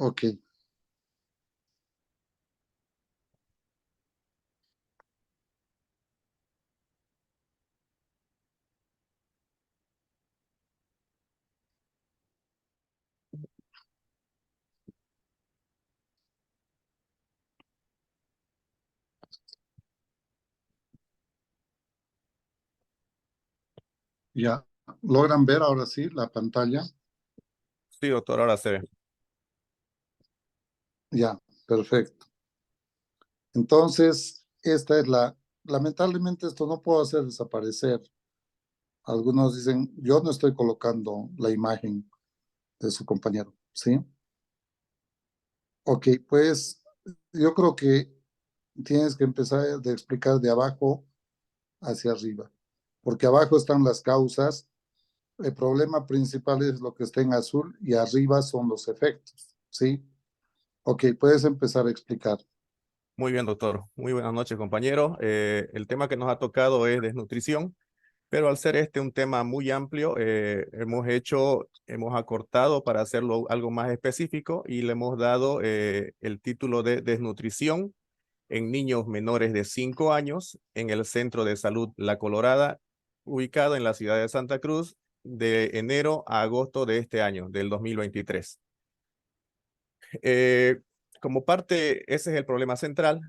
Ok, ya. ¿Logran ver ahora sí la pantalla? Sí, doctor, ahora se ve. Ya, perfecto. Entonces, esta es lamentablemente esto no puedo hacer desaparecer. Algunos dicen, yo no estoy colocando la imagen de su compañero, ¿sí? Ok, pues yo creo que tienes que empezar de explicar de abajo hacia arriba, porque abajo están las causas. El problema principal es lo que está en azul y arriba son los efectos, ¿sí? Ok, puedes empezar a explicar. Muy bien, doctor. Muy buenas noches, compañeros. El tema que nos ha tocado es desnutrición, pero al ser este un tema muy amplio, hemos acortado para hacerlo algo más específico y le hemos dado el título de desnutrición en niños menores de 5 años en el Centro de Salud La Colorada, ubicado en la ciudad de Santa Cruz, de enero a agosto de este año, del 2023. Eh, Como parte, ese es el problema central,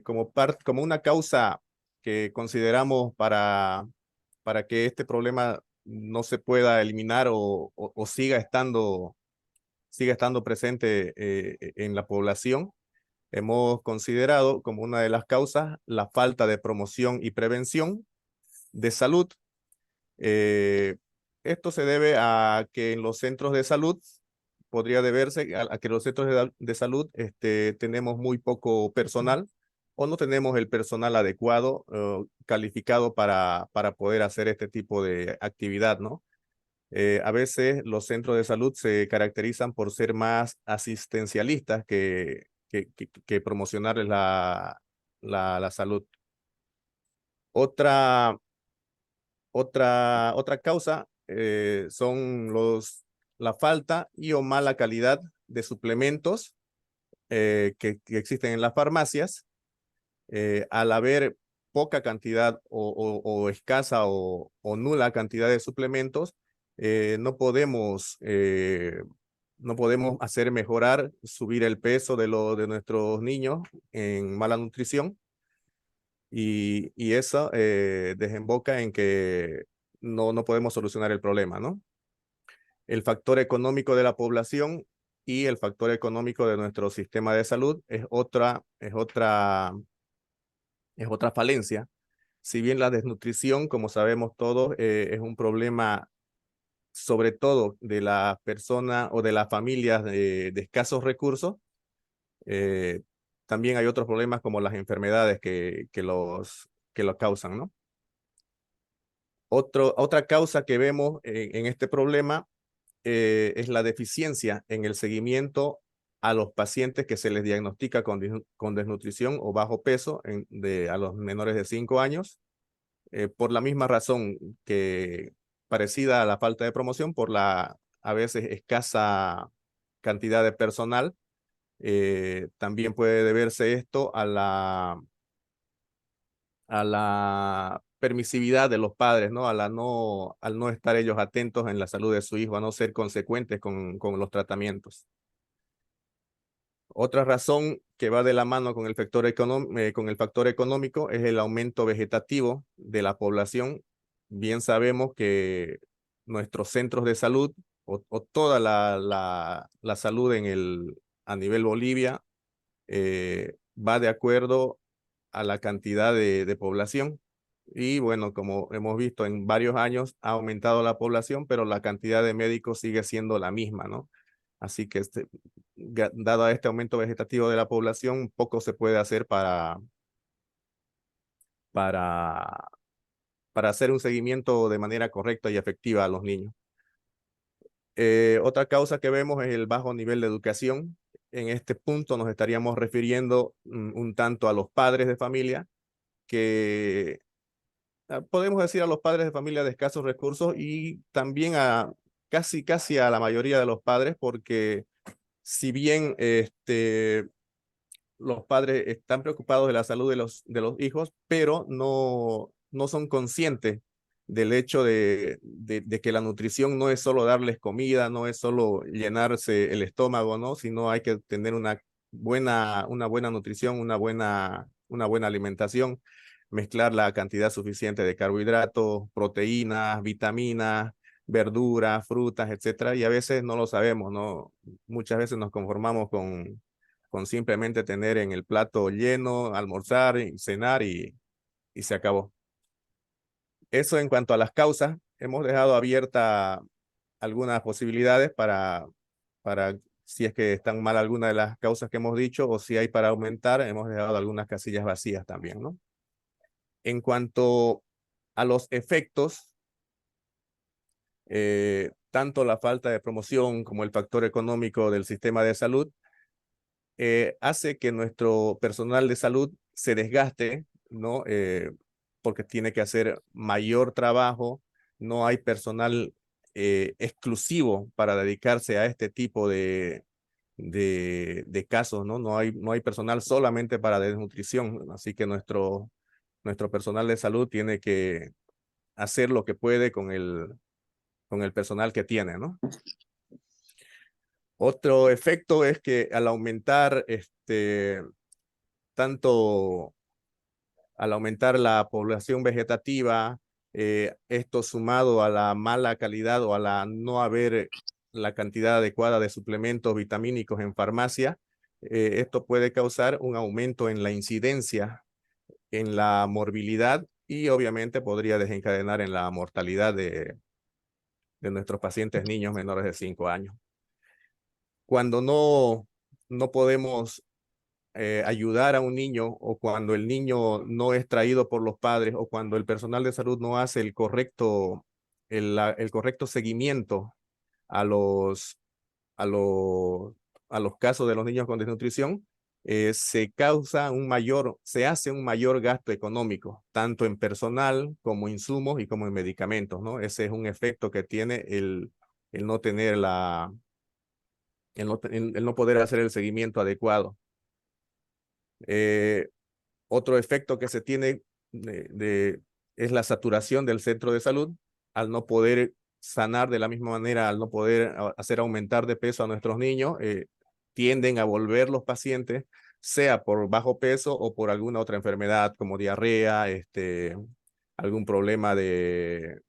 como una causa que consideramos para que este problema no se pueda eliminar o siga estando presente en la población. Hemos considerado como una de las causas la falta de promoción y prevención de salud. Eh, Esto se debe a que en los centros de salud podría deberse a que los centros de salud tenemos muy poco personal o no tenemos el personal adecuado, calificado para poder hacer este tipo de actividad, ¿no? A veces los centros de salud se caracterizan por ser más asistencialistas que promocionarles la salud. Otra, otra causa son la falta y o mala calidad de suplementos que existen en las farmacias. Al haber poca cantidad o escasa o nula cantidad de suplementos, no no podemos hacer mejorar, subir el peso de nuestros niños en mala nutrición y eso desemboca en que no podemos solucionar el problema, ¿no? El factor económico de la población y el factor económico de nuestro sistema de salud es otra falencia. Si bien la desnutrición, como sabemos todos, es un problema sobre todo de la persona o de las familias de escasos recursos, eh, también hay otros problemas como las enfermedades que los causan, ¿no? Otra causa que vemos en este problema es la deficiencia en el seguimiento a los pacientes que se les diagnostica con desnutrición o bajo peso a los menores de 5 años, por la misma razón que parecida a la falta de promoción, por la a veces escasa cantidad de personal. También puede deberse esto a la permisividad de los padres, ¿no? Al no estar ellos atentos en la salud de su hijo, a no ser consecuentes con los tratamientos. Otra razón que va de la mano con el factor económico es el aumento vegetativo de la población. Bien sabemos que nuestros centros de salud o toda la salud a nivel Bolivia va de acuerdo a la cantidad de población. Y bueno, como hemos visto en varios años, ha aumentado la población, pero la cantidad de médicos sigue siendo la misma, ¿no? Así que dado este aumento vegetativo de la población, poco se puede hacer para, para hacer un seguimiento de manera correcta y efectiva a los niños. Otra causa que vemos es el bajo nivel de educación. En este punto nos estaríamos refiriendo un tanto a los padres de familia, que podemos decir a los padres de familia de escasos recursos y también a casi a la mayoría de los padres, porque si bien los padres están preocupados de la salud de los hijos, pero no son conscientes del hecho de que la nutrición no es solo darles comida, no es solo llenarse el estómago, ¿no? Sino hay que tener una buena nutrición, una buena alimentación, mezclar la cantidad suficiente de carbohidratos, proteínas, vitaminas, verduras, frutas, etcétera, y a veces no lo sabemos, ¿no? Muchas veces nos conformamos con simplemente tener en el plato lleno, almorzar, y cenar y se acabó. Eso en cuanto a las causas, hemos dejado abierta algunas posibilidades para si es que están mal alguna de las causas que hemos dicho o si hay para aumentar, hemos dejado algunas casillas vacías también, ¿no? En cuanto a los efectos, tanto la falta de promoción como el factor económico del sistema de salud hace que nuestro personal de salud se desgaste, ¿no? Porque tiene que hacer mayor trabajo, no hay personal exclusivo para dedicarse a este tipo de casos, ¿no? No hay personal solamente para desnutrición, así que nuestro personal de salud tiene que hacer lo que puede con el personal que tiene, ¿no? Otro efecto es que al aumentar tanto al aumentar la población vegetativa, esto sumado a la mala calidad o a la no haber la cantidad adecuada de suplementos vitamínicos en farmacia, esto puede causar un aumento en la incidencia, en la morbilidad y obviamente podría desencadenar en la mortalidad de nuestros pacientes niños menores de 5 años. Cuando no podemos ayudar a un niño o cuando el niño no es traído por los padres o cuando el personal de salud no hace el correcto seguimiento a a los, a los casos de los niños con desnutrición, se hace un mayor gasto económico, tanto en personal como insumos y como en medicamentos, ¿no? Ese es un efecto que tiene el no tener el no poder hacer el seguimiento adecuado. Otro efecto que se tiene es la saturación del centro de salud al no poder sanar de la misma manera, al no poder hacer aumentar de peso a nuestros niños, tienden a volver los pacientes, sea por bajo peso o por alguna otra enfermedad como diarrea, algún problema de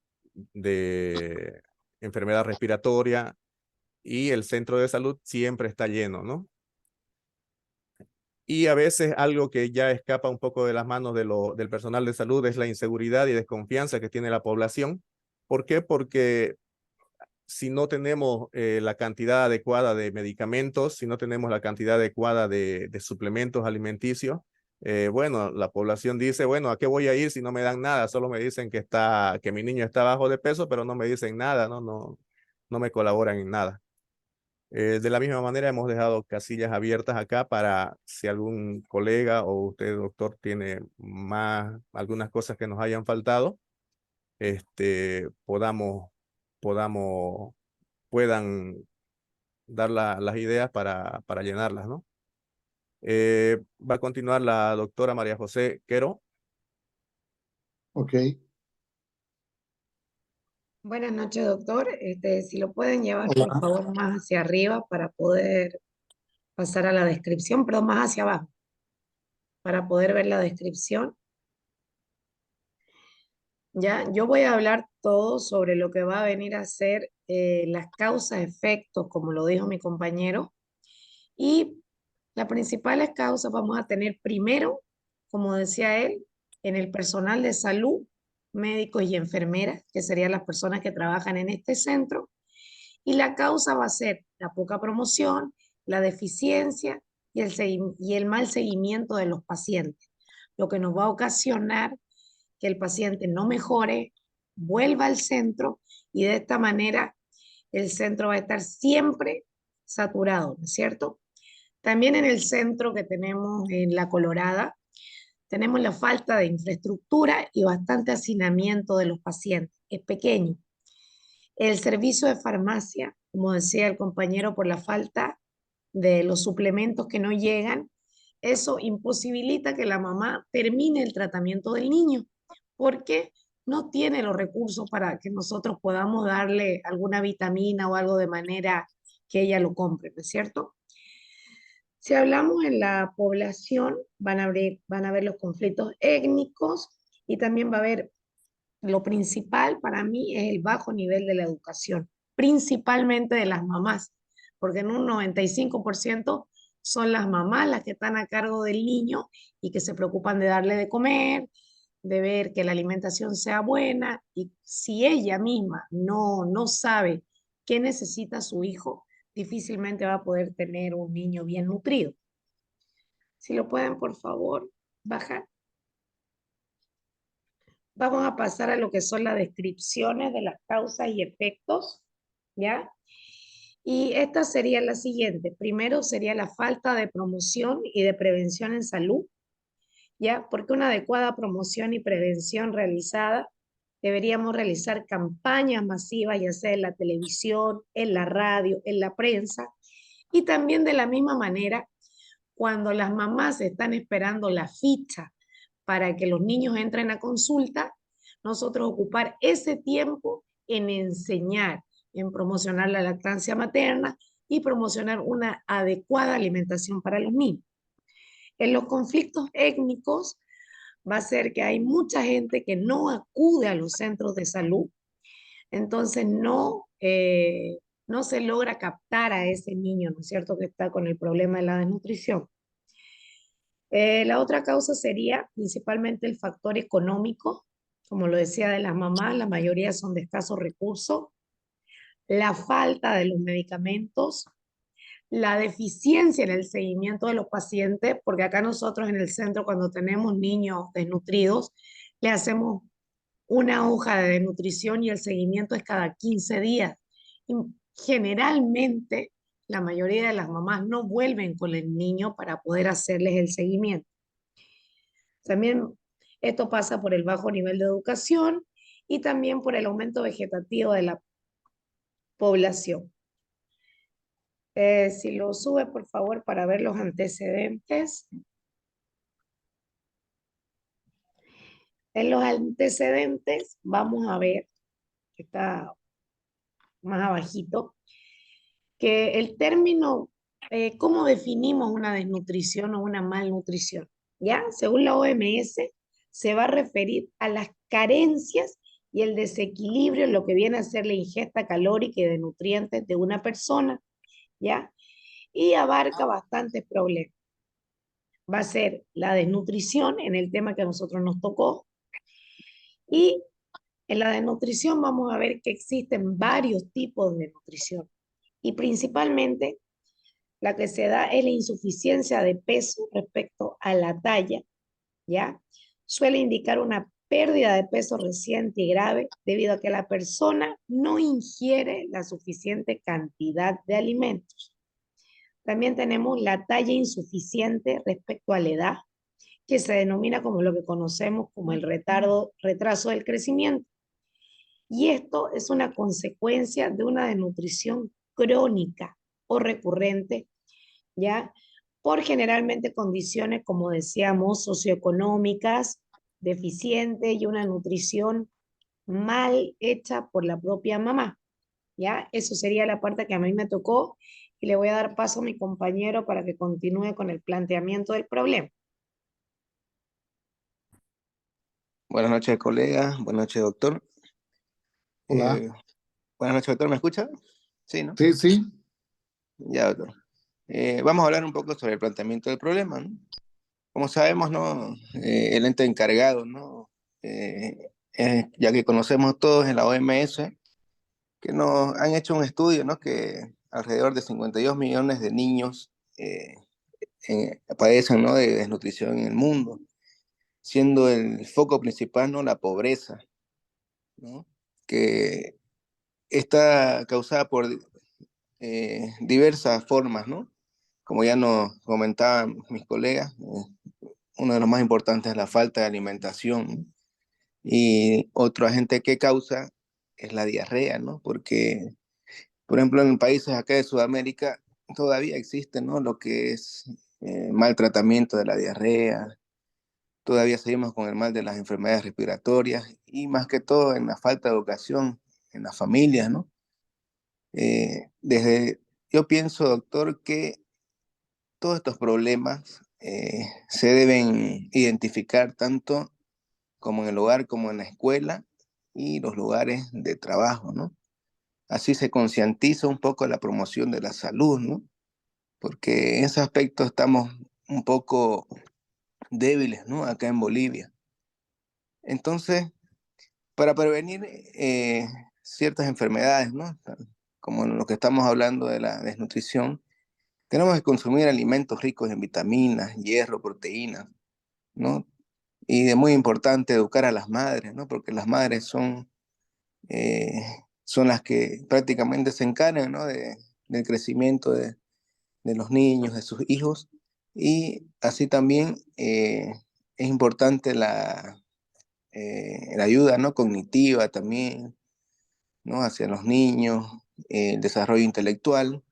enfermedad respiratoria y el centro de salud siempre está lleno, ¿no? Y a veces algo que ya escapa un poco de las manos del personal de salud es la inseguridad y desconfianza que tiene la población. ¿Por qué? Porque si no tenemos la cantidad adecuada de medicamentos, si no tenemos la cantidad adecuada de suplementos alimenticios, bueno, la población dice, bueno, ¿a qué voy a ir si no me dan nada? Solo me dicen que mi niño está bajo de peso, pero no me dicen nada, no me colaboran en nada. De la misma manera, hemos dejado casillas abiertas acá para si algún colega o usted, doctor, tiene algunas cosas que nos hayan faltado, podamos, podamos, puedan dar las ideas para llenarlas, ¿no? Va a continuar la doctora María José Quero. Ok. Buenas noches, doctor. Si lo pueden llevar, por Hola. favor, más hacia arriba para poder pasar a la descripción, perdón, más hacia abajo, para poder ver la descripción. Ya, yo voy a hablar todo sobre lo que va a venir a ser las causas, efectos, como lo dijo mi compañero, y las principales causas vamos a tener primero, como decía él, en el personal de salud, médicos y enfermeras, que serían las personas que trabajan en este centro. Y la causa va a ser la poca promoción, la deficiencia y el mal seguimiento de los pacientes, lo que nos va a ocasionar que el paciente no mejore, vuelva al centro y de esta manera el centro va a estar siempre saturado, ¿no es cierto? También en el centro que tenemos en La Colorada, tenemos la falta de infraestructura y bastante hacinamiento de los pacientes. Es pequeño. El servicio de farmacia, como decía el compañero, por la falta de los suplementos que no llegan, eso imposibilita que la mamá termine el tratamiento del niño, porque no tiene los recursos para que nosotros podamos darle alguna vitamina o algo de manera que ella lo compre, ¿no es cierto? Si hablamos en la población, van a ver los conflictos étnicos y también va a haber, lo principal para mí es el bajo nivel de la educación, principalmente de las mamás, porque en un 95% son las mamás las que están a cargo del niño y que se preocupan de darle de comer, de ver que la alimentación sea buena, y si ella misma no sabe qué necesita su hijo, difícilmente va a poder tener un niño bien nutrido. Si lo pueden, por favor, bajar. Vamos a pasar a lo que son las descripciones de las causas y efectos, ¿ya? Y esta sería la siguiente. Primero sería la falta de promoción y de prevención en salud, ¿ya? Porque una adecuada promoción y prevención realizada, deberíamos realizar campañas masivas, ya sea en la televisión, en la radio, en la prensa, y también de la misma manera, cuando las mamás están esperando la ficha para que los niños entren a consulta, nosotros ocupar ese tiempo en enseñar, en promocionar la lactancia materna y promocionar una adecuada alimentación para los niños. En los conflictos étnicos va a ser que hay mucha gente que no acude a los centros de salud, entonces no se logra captar a ese niño, ¿no es cierto?, que está con el problema de la desnutrición. La otra causa sería principalmente el factor económico, como lo decía, de las mamás, la mayoría son de escasos recursos, la falta de los medicamentos, la deficiencia en el seguimiento de los pacientes, porque acá nosotros en el centro cuando tenemos niños desnutridos, le hacemos una hoja de desnutrición y el seguimiento es cada 15 días. Y generalmente la mayoría de las mamás no vuelven con el niño para poder hacerles el seguimiento. También esto pasa por el bajo nivel de educación y también por el aumento vegetativo de la población. Si lo sube, por favor, para ver los antecedentes. En los antecedentes vamos a ver, que está más abajito, que el término, ¿cómo definimos una desnutrición o una malnutrición? ¿Ya? Según la OMS, se va a referir a las carencias y el desequilibrio en lo que viene a ser la ingesta calórica y de nutrientes de una persona, ¿ya? Y abarca bastantes problemas. Va a ser la desnutrición en el tema que a nosotros nos tocó, y en la desnutrición vamos a ver que existen varios tipos de nutrición y principalmente la que se da es la insuficiencia de peso respecto a la talla, ¿ya? Suele indicar una pérdida de peso reciente y grave debido a que la persona no ingiere la suficiente cantidad de alimentos. También tenemos la talla insuficiente respecto a la edad, que se denomina como lo que conocemos como el retraso del crecimiento. Y esto es una consecuencia de una desnutrición crónica o recurrente, ¿ya? Por generalmente condiciones, como decíamos, socioeconómicas, deficientes y una nutrición mal hecha por la propia mamá, ¿ya? Eso sería la parte que a mí me tocó y le voy a dar paso a mi compañero para que continúe con el planteamiento del problema. Buenas noches, colega. Buenas noches, doctor. Hola. Buenas noches, doctor. ¿Me escucha? Sí, ¿no? Sí, sí. Ya, doctor. Vamos a hablar un poco sobre el planteamiento del problema, ¿no? Como sabemos, ¿no? El ente encargado, ¿no? Ya que conocemos todos en la OMS, que nos han hecho un estudio, ¿no? Que alrededor de 52 millones de niños padecen, ¿no? De desnutrición en el mundo, siendo el foco principal, ¿no? La pobreza, ¿no? Que está causada por diversas formas, ¿no? Como ya nos comentaban mis colegas, uno de los más importantes es la falta de alimentación, ¿no? Y otro agente que causa es la diarrea, ¿no? Porque, por ejemplo, en países acá de Sudamérica, todavía existe, ¿no? Lo que es maltratamiento de la diarrea, todavía seguimos con el mal de las enfermedades respiratorias y más que todo en la falta de educación en las familias, ¿no? Yo pienso, doctor, que todos estos problemas se deben identificar tanto como en el hogar como en la escuela y los lugares de trabajo, ¿no? Así se concientiza un poco la promoción de la salud, ¿no? Porque en ese aspecto estamos un poco débiles, ¿no? Acá en Bolivia. Entonces, para prevenir ciertas enfermedades, ¿no? Como lo que estamos hablando de la desnutrición, tenemos que consumir alimentos ricos en vitaminas, hierro, proteínas, ¿no? Y de muy importante educar a las madres, ¿no? Porque las madres son las que prácticamente se encargan, ¿no? Del crecimiento de los niños, de sus hijos. Y así también es importante la ayuda, ¿no? Cognitiva también, ¿no? Hacia los niños, el desarrollo intelectual.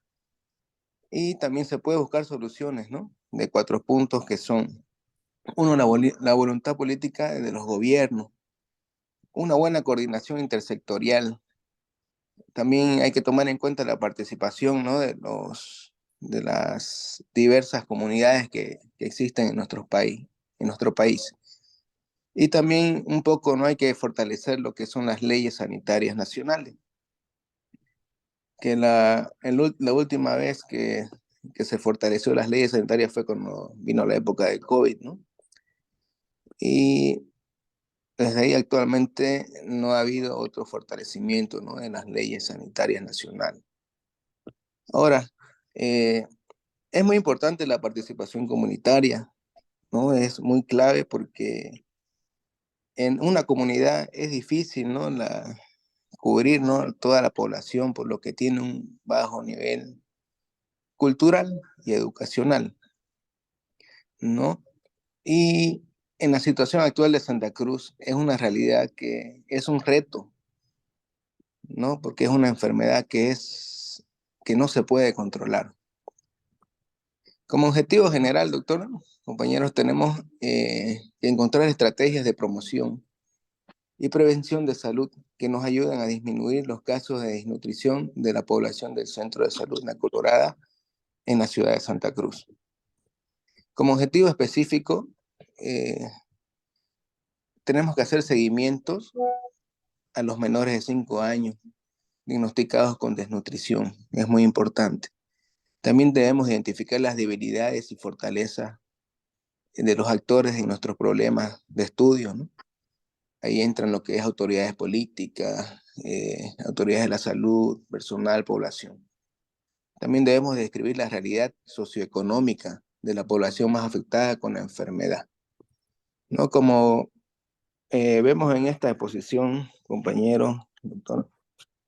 Y también se puede buscar soluciones, ¿no? De 4 puntos que son, uno, la voluntad política de los gobiernos, una buena coordinación intersectorial. También hay que tomar en cuenta la participación, ¿no? de las diversas comunidades que existen en nuestro país. Y también un poco, ¿no? Hay que fortalecer lo que son las leyes sanitarias nacionales. Que la última vez que se fortaleció las leyes sanitarias fue cuando vino la época del COVID, ¿no? Y desde ahí actualmente no ha habido otro fortalecimiento, ¿no? En las leyes sanitarias nacionales. Ahora, es muy importante la participación comunitaria, ¿no? Es muy clave porque en una comunidad es difícil, ¿no? Cubrir, ¿no? Toda la población, por lo que tiene un bajo nivel cultural y educacional, ¿no? Y en la situación actual de Santa Cruz es una realidad que es un reto, ¿no? Porque es una enfermedad que no se puede controlar. Como objetivo general, doctor, compañeros, tenemos que encontrar estrategias de promoción y prevención de salud que nos ayuden a disminuir los casos de desnutrición de la población del Centro de Salud La Colorada en la ciudad de Santa Cruz. Como objetivo específico, tenemos que hacer seguimientos a los menores de 5 años diagnosticados con desnutrición. Es muy importante. También debemos identificar las debilidades y fortalezas de los actores en nuestros problemas de estudio, ¿no? Ahí entran lo que es autoridades políticas, autoridades de la salud, personal, población. También debemos describir la realidad socioeconómica de la población más afectada con la enfermedad, ¿no? Como vemos en esta exposición, compañeros, doctor,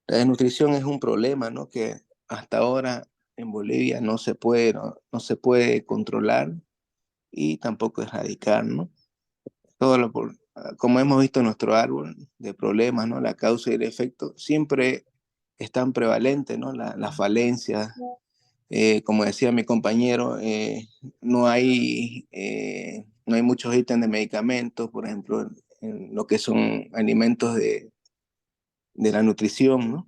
la desnutrición es un problema, ¿no? Que hasta ahora en Bolivia no se puede controlar y tampoco erradicar, ¿no? Como hemos visto en nuestro árbol de problemas, ¿no? La causa y el efecto siempre están prevalentes, ¿no? Las falencias, como decía mi compañero, no hay muchos ítems de medicamentos, por ejemplo, en lo que son alimentos de la nutrición, ¿no?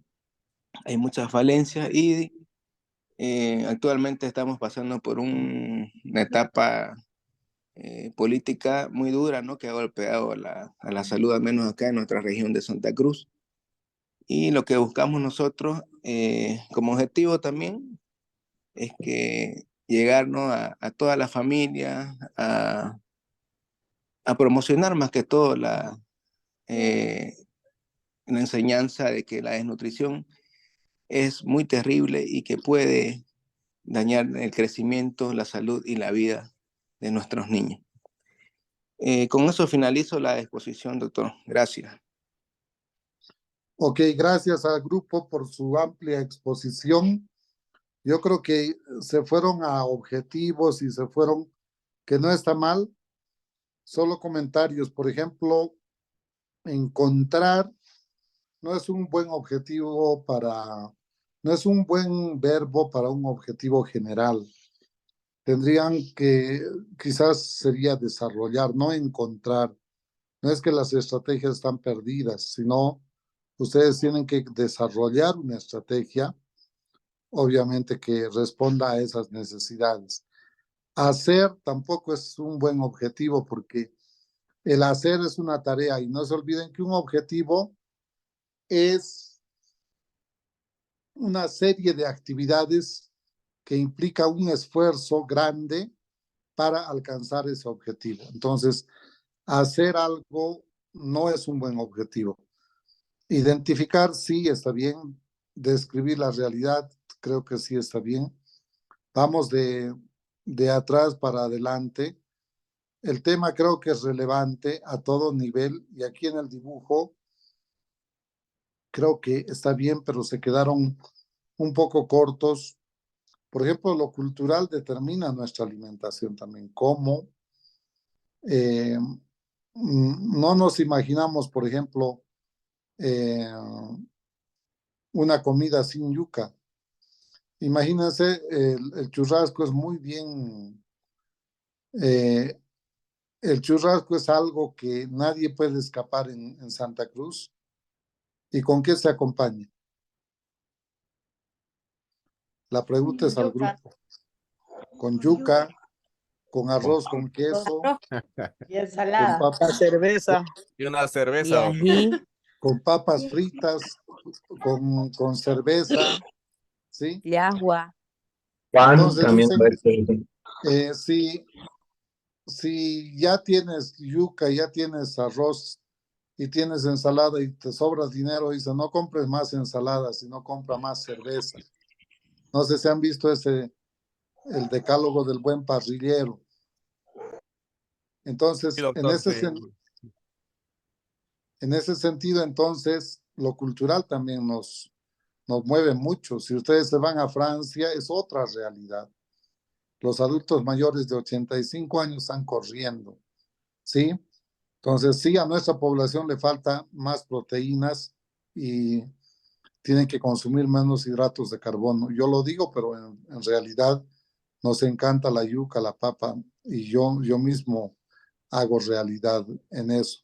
Hay muchas falencias y actualmente estamos pasando por una etapa política muy dura, ¿no? Que ha golpeado a la salud, al menos acá en nuestra región de Santa Cruz. Y lo que buscamos nosotros como objetivo también es que llegar, ¿no? A toda la familia, a promocionar más que todo la enseñanza de que la desnutrición es muy terrible y que puede dañar el crecimiento, la salud y la vida de nuestros niños. Con eso finalizo la exposición, doctor. Gracias. Ok, gracias al grupo por su amplia exposición. Yo creo que se fueron a objetivos y se fueron, que no está mal. Solo comentarios, por ejemplo, encontrar no es un buen objetivo para no es un buen verbo para un objetivo general. Tendrían que, quizás sería desarrollar, no encontrar. No es que las estrategias están perdidas, sino ustedes tienen que desarrollar una estrategia, obviamente que responda a esas necesidades. Hacer tampoco es un buen objetivo porque el hacer es una tarea y no se olviden que un objetivo es una serie de actividades que implica un esfuerzo grande para alcanzar ese objetivo. Entonces, hacer algo no es un buen objetivo. Identificar sí está bien, describir la realidad creo que sí está bien. Vamos de atrás para adelante. El tema creo que es relevante a todo nivel y aquí en el dibujo creo que está bien, pero se quedaron un poco cortos. Por ejemplo, lo cultural determina nuestra alimentación también. ¿Cómo? No nos imaginamos, por ejemplo, una comida sin yuca. Imagínense, el churrasco es muy bien, eh, el churrasco es algo que nadie puede escapar en Santa Cruz. ¿Y con qué se acompaña? La pregunta es al Yuca. grupo. Con yuca, con arroz, con queso, Y con ensalada. papas, cerveza Y una cerveza, y doctor. ají. con papas fritas, con cerveza, ¿sí? Y agua. Pan Entonces también dicen, puede ser. si ya tienes yuca, ya tienes arroz y tienes ensalada y te sobra dinero, dice, no compres más ensalada, sino compra más cerveza. No sé si han visto el decálogo del buen parrillero. Entonces, Sí, doctor, sí. en ese sentido, entonces, lo cultural también nos mueve mucho. Si ustedes se van a Francia, es otra realidad. Los adultos mayores de 85 años están corriendo, ¿sí? Entonces, sí, a nuestra población le falta más proteínas y tienen que consumir menos hidratos de carbono. Yo lo digo, pero en realidad nos encanta la yuca, la papa, y yo mismo hago realidad en eso.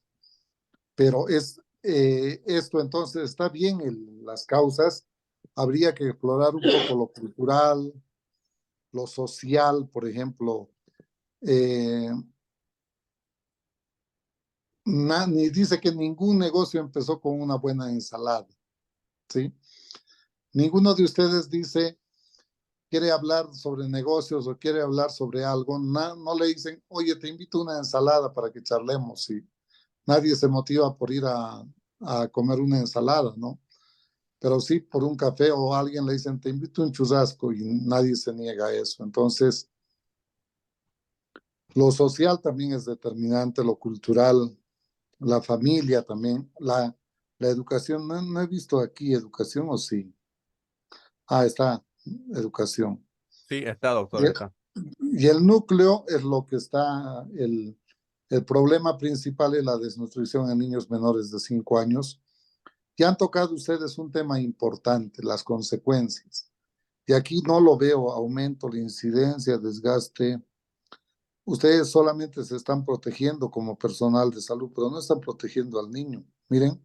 Pero esto entonces está bien, las causas. Habría que explorar un poco lo cultural, lo social, por ejemplo. Ni dice que ningún negocio empezó con una buena ensalada, ¿sí? Ninguno de ustedes dice, quiere hablar sobre negocios o quiere hablar sobre algo, no le dicen, oye, te invito a una ensalada para que charlemos, ¿sí? Nadie se motiva por ir a comer una ensalada, ¿no? Pero sí por un café o alguien le dicen, te invito a un churrasco y nadie se niega a eso. Entonces, lo social también es determinante, lo cultural, la familia también, la educación. No he visto aquí educación o sí. Ah, está, educación. Sí, está, doctor, Y está. y el núcleo es lo que está, el problema principal es la desnutrición en niños menores de 5 años. Y han tocado ustedes un tema importante, las consecuencias. Y aquí no lo veo, aumento la incidencia, desgaste. Ustedes solamente se están protegiendo como personal de salud, pero no están protegiendo al niño. Miren,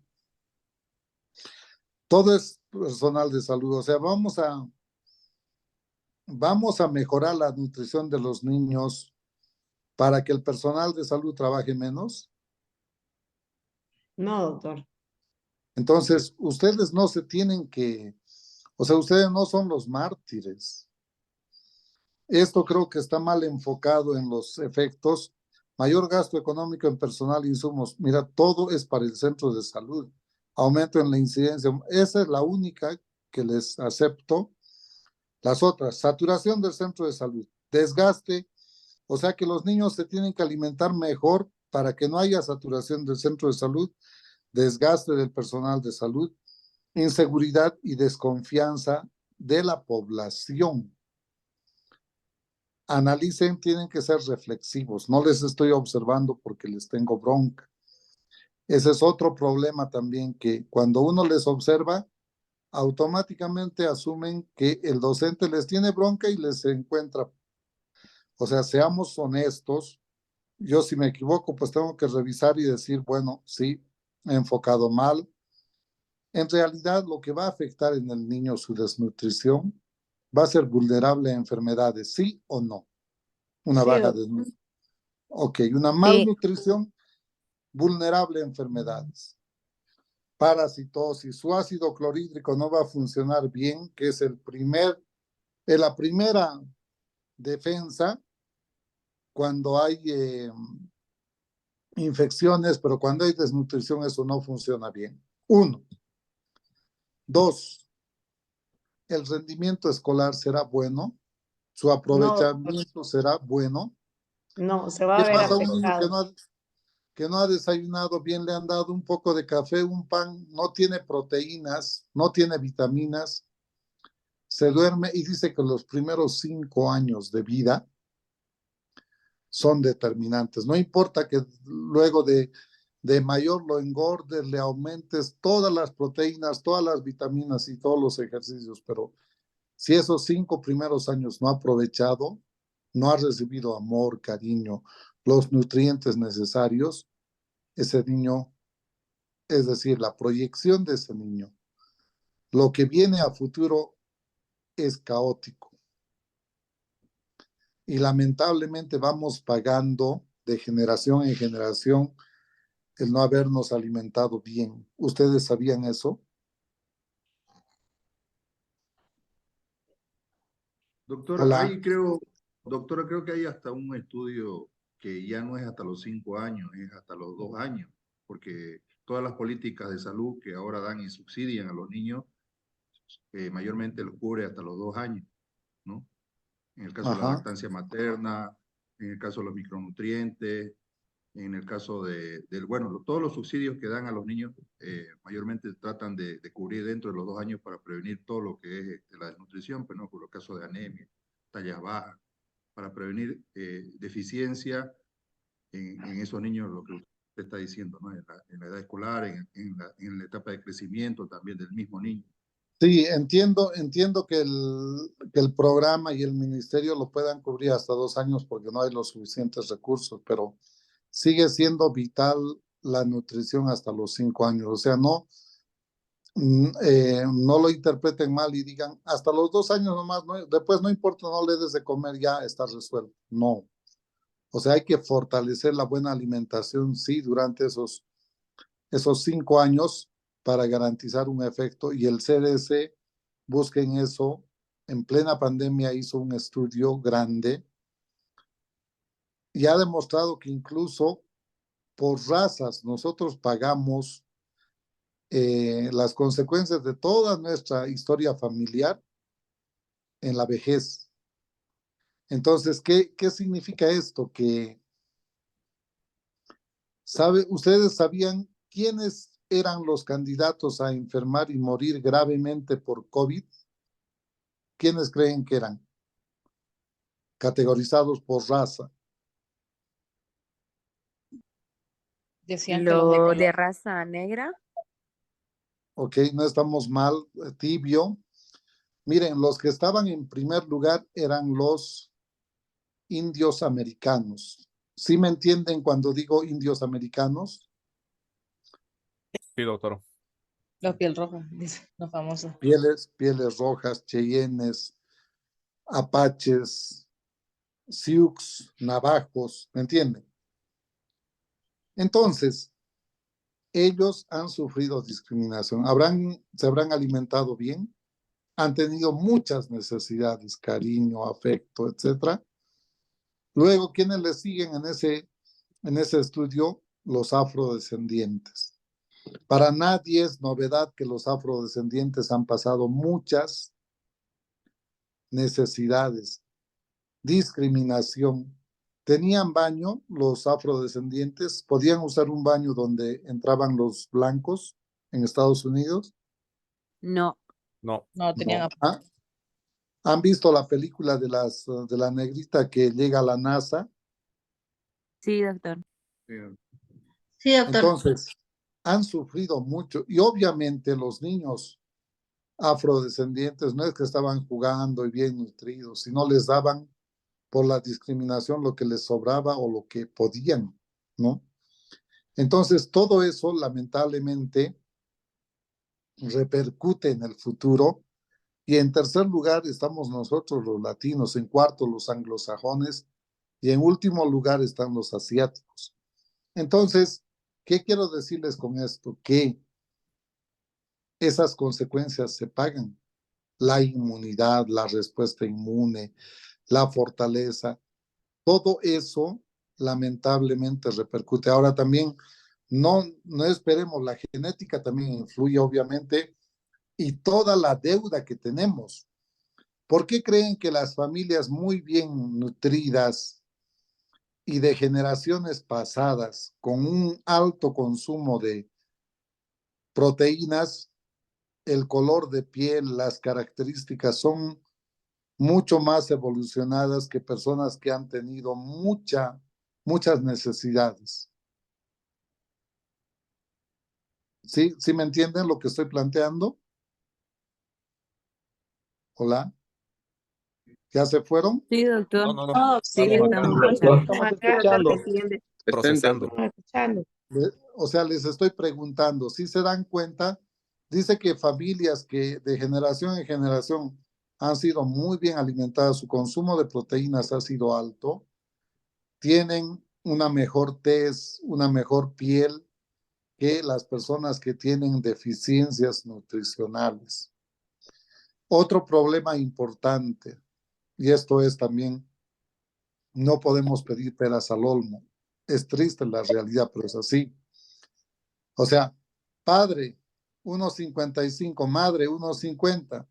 todo es personal de salud. O sea, vamos a mejorar la nutrición de los niños para que el personal de salud trabaje menos. No, doctor. Entonces, ustedes no se tienen que, o sea, ustedes no son los mártires. Esto creo que está mal enfocado en los efectos. Mayor gasto económico en personal e insumos. Mira, todo es para el centro de salud. Aumento en la incidencia. Esa es la única que les acepto. Las otras, saturación del centro de salud, desgaste, o sea que los niños se tienen que alimentar mejor para que no haya saturación del centro de salud, desgaste del personal de salud, inseguridad y desconfianza de la población. Analicen, tienen que ser reflexivos. No les estoy observando porque les tengo bronca. Ese es otro problema también, que cuando uno les observa, automáticamente asumen que el docente les tiene bronca y les encuentra. O sea, seamos honestos. Yo si me equivoco, pues tengo que revisar y decir, bueno, sí, he enfocado mal. En realidad, lo que va a afectar en el niño su desnutrición va a ser vulnerable a enfermedades, ¿sí o no? Una Sí, baja doctor. desnutrición. Ok, una Sí, malnutrición vulnerable a enfermedades. Parasitosis, su ácido clorhídrico no va a funcionar bien, que es la primera defensa cuando hay infecciones, pero cuando hay desnutrición eso no funciona bien. Uno. Dos, el rendimiento escolar será bueno, su No, doctor, aprovechamiento será bueno. no, se va ¿Qué a ver pasa a un niño afectado. que no ha desayunado bien, le han dado un poco de café, un pan, no tiene proteínas, no tiene vitaminas, se duerme y dice que los primeros 5 años de vida son determinantes. No importa que luego de mayor lo engordes, le aumentes todas las proteínas, todas las vitaminas y todos los ejercicios, pero si esos 5 primeros años no ha aprovechado, no ha recibido amor, cariño, los nutrientes necesarios, ese niño, es decir, la proyección de ese niño, lo que viene a futuro es caótico. Y lamentablemente vamos pagando de generación en generación el no habernos alimentado bien. ¿Ustedes sabían eso? Doctora, Hola. doctora, creo que hay hasta un estudio que ya no es hasta los 5 años, es hasta los 2 años, porque todas las políticas de salud que ahora dan y subsidian a los niños, mayormente los cubre hasta los 2 años, ¿no? En el caso de la Ajá. lactancia materna, en el caso de los micronutrientes, en el caso bueno, todos los subsidios que dan a los niños, mayormente tratan de cubrir dentro de los 2 años para prevenir todo lo que es la desnutrición, pero no por los casos de anemia, tallas bajas, para prevenir deficiencia en esos niños, lo que usted está diciendo, ¿no? En la edad escolar, en la etapa de crecimiento también del mismo niño. Sí, entiendo que el programa y el ministerio lo puedan cubrir hasta 2 años porque no hay los suficientes recursos, pero sigue siendo vital la nutrición hasta los 5 años. O sea, no lo interpreten mal y digan, hasta los 2 años nomás, después no importa, no le des de comer, ya está resuelto. No. O sea, hay que fortalecer la buena alimentación, sí, durante esos 5 años para garantizar un efecto. Y el CDC, busquen eso, en plena pandemia hizo un estudio grande y ha demostrado que incluso por razas nosotros pagamos las consecuencias de toda nuestra historia familiar en la vejez. Entonces, ¿qué significa esto? Que ustedes sabían quiénes eran los candidatos a enfermar y morir gravemente por COVID. ¿Quiénes creen que eran? Categorizados por raza. Decían que los de lo de color. raza negra. Ok, no estamos mal, tibio. Miren, los que estaban en primer lugar eran los indios americanos. ¿Sí me entienden cuando digo indios americanos? Sí, doctor. Los piel roja, dicen los famosos. Pieles rojas, cheyennes, apaches, sioux, navajos, ¿me entienden? Entonces, ellos han sufrido discriminación. Se habrán alimentado bien, han tenido muchas necesidades, cariño, afecto, etcétera. Luego, ¿quiénes les siguen en ese estudio? Los afrodescendientes. Para nadie es novedad que los afrodescendientes han pasado muchas necesidades, discriminación. ¿Tenían baño los afrodescendientes? ¿Podían usar un baño donde entraban los blancos en Estados Unidos? No. No. No, tenían No. ¿Ah? ¿Han visto la película de la negrita que llega a la NASA? Sí, doctor. Sí, doctor. Entonces, han sufrido mucho y obviamente los niños afrodescendientes no es que estaban jugando y bien nutridos, sino les daban por la discriminación lo que les sobraba o lo que podían, ¿no? Entonces, todo eso lamentablemente repercute en el futuro. Y en tercer lugar estamos nosotros los latinos, en cuarto los anglosajones y en último lugar están los asiáticos. Entonces, ¿qué quiero decirles con esto? Que esas consecuencias se pagan. La inmunidad, la respuesta inmune, la fortaleza, todo eso lamentablemente repercute. Ahora también, no esperemos, la genética también influye obviamente y toda la deuda que tenemos. ¿Por qué creen que las familias muy bien nutridas y de generaciones pasadas con un alto consumo de proteínas, el color de piel, las características son mucho más evolucionadas que personas que han tenido muchas necesidades? ¿Sí? ¿Sí me entienden lo que estoy planteando? Hola, ¿ya se fueron? Sí, doctor. No. Sí, Estamos acá estamos Doctor. escuchando. Estamos acá, procesando. estamos escuchando. O sea, les estoy preguntando, si se dan cuenta, dice que familias que de generación en generación han sido muy bien alimentadas, su consumo de proteínas ha sido alto, tienen una mejor tez, una mejor piel que las personas que tienen deficiencias nutricionales. Otro problema importante, y esto es también, no podemos pedir peras al olmo. Es triste la realidad, pero es así. O sea, padre 1,55, madre 1,50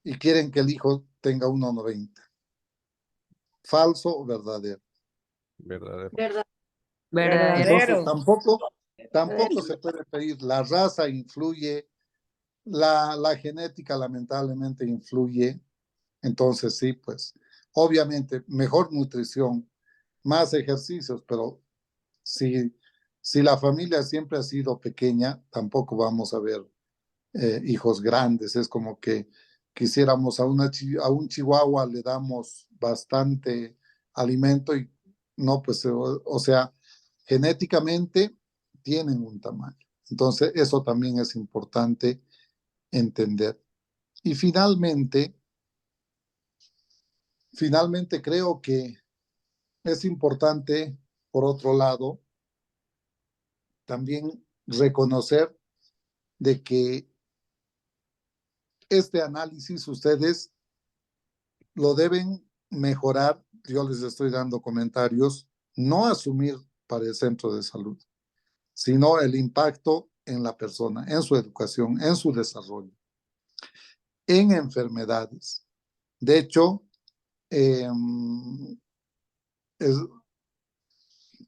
y quieren que el hijo tenga 1,90. ¿Falso o verdadero? Verdadero. Entonces Verdadero. tampoco se puede pedir. La raza influye, la genética lamentablemente influye. Entonces sí, pues obviamente mejor nutrición, más ejercicios, pero si la familia siempre ha sido pequeña, tampoco vamos a ver hijos grandes. Es como que quisiéramos a un chihuahua le damos bastante alimento y no, pues, o sea, genéticamente tienen un tamaño. Entonces, eso también es importante entender. Y finalmente creo que es importante, por otro lado, también reconocer de que este análisis ustedes lo deben mejorar. Yo les estoy dando comentarios, no asumir para el centro de salud, sino el impacto en la persona, en su educación, en su desarrollo, en enfermedades. De hecho,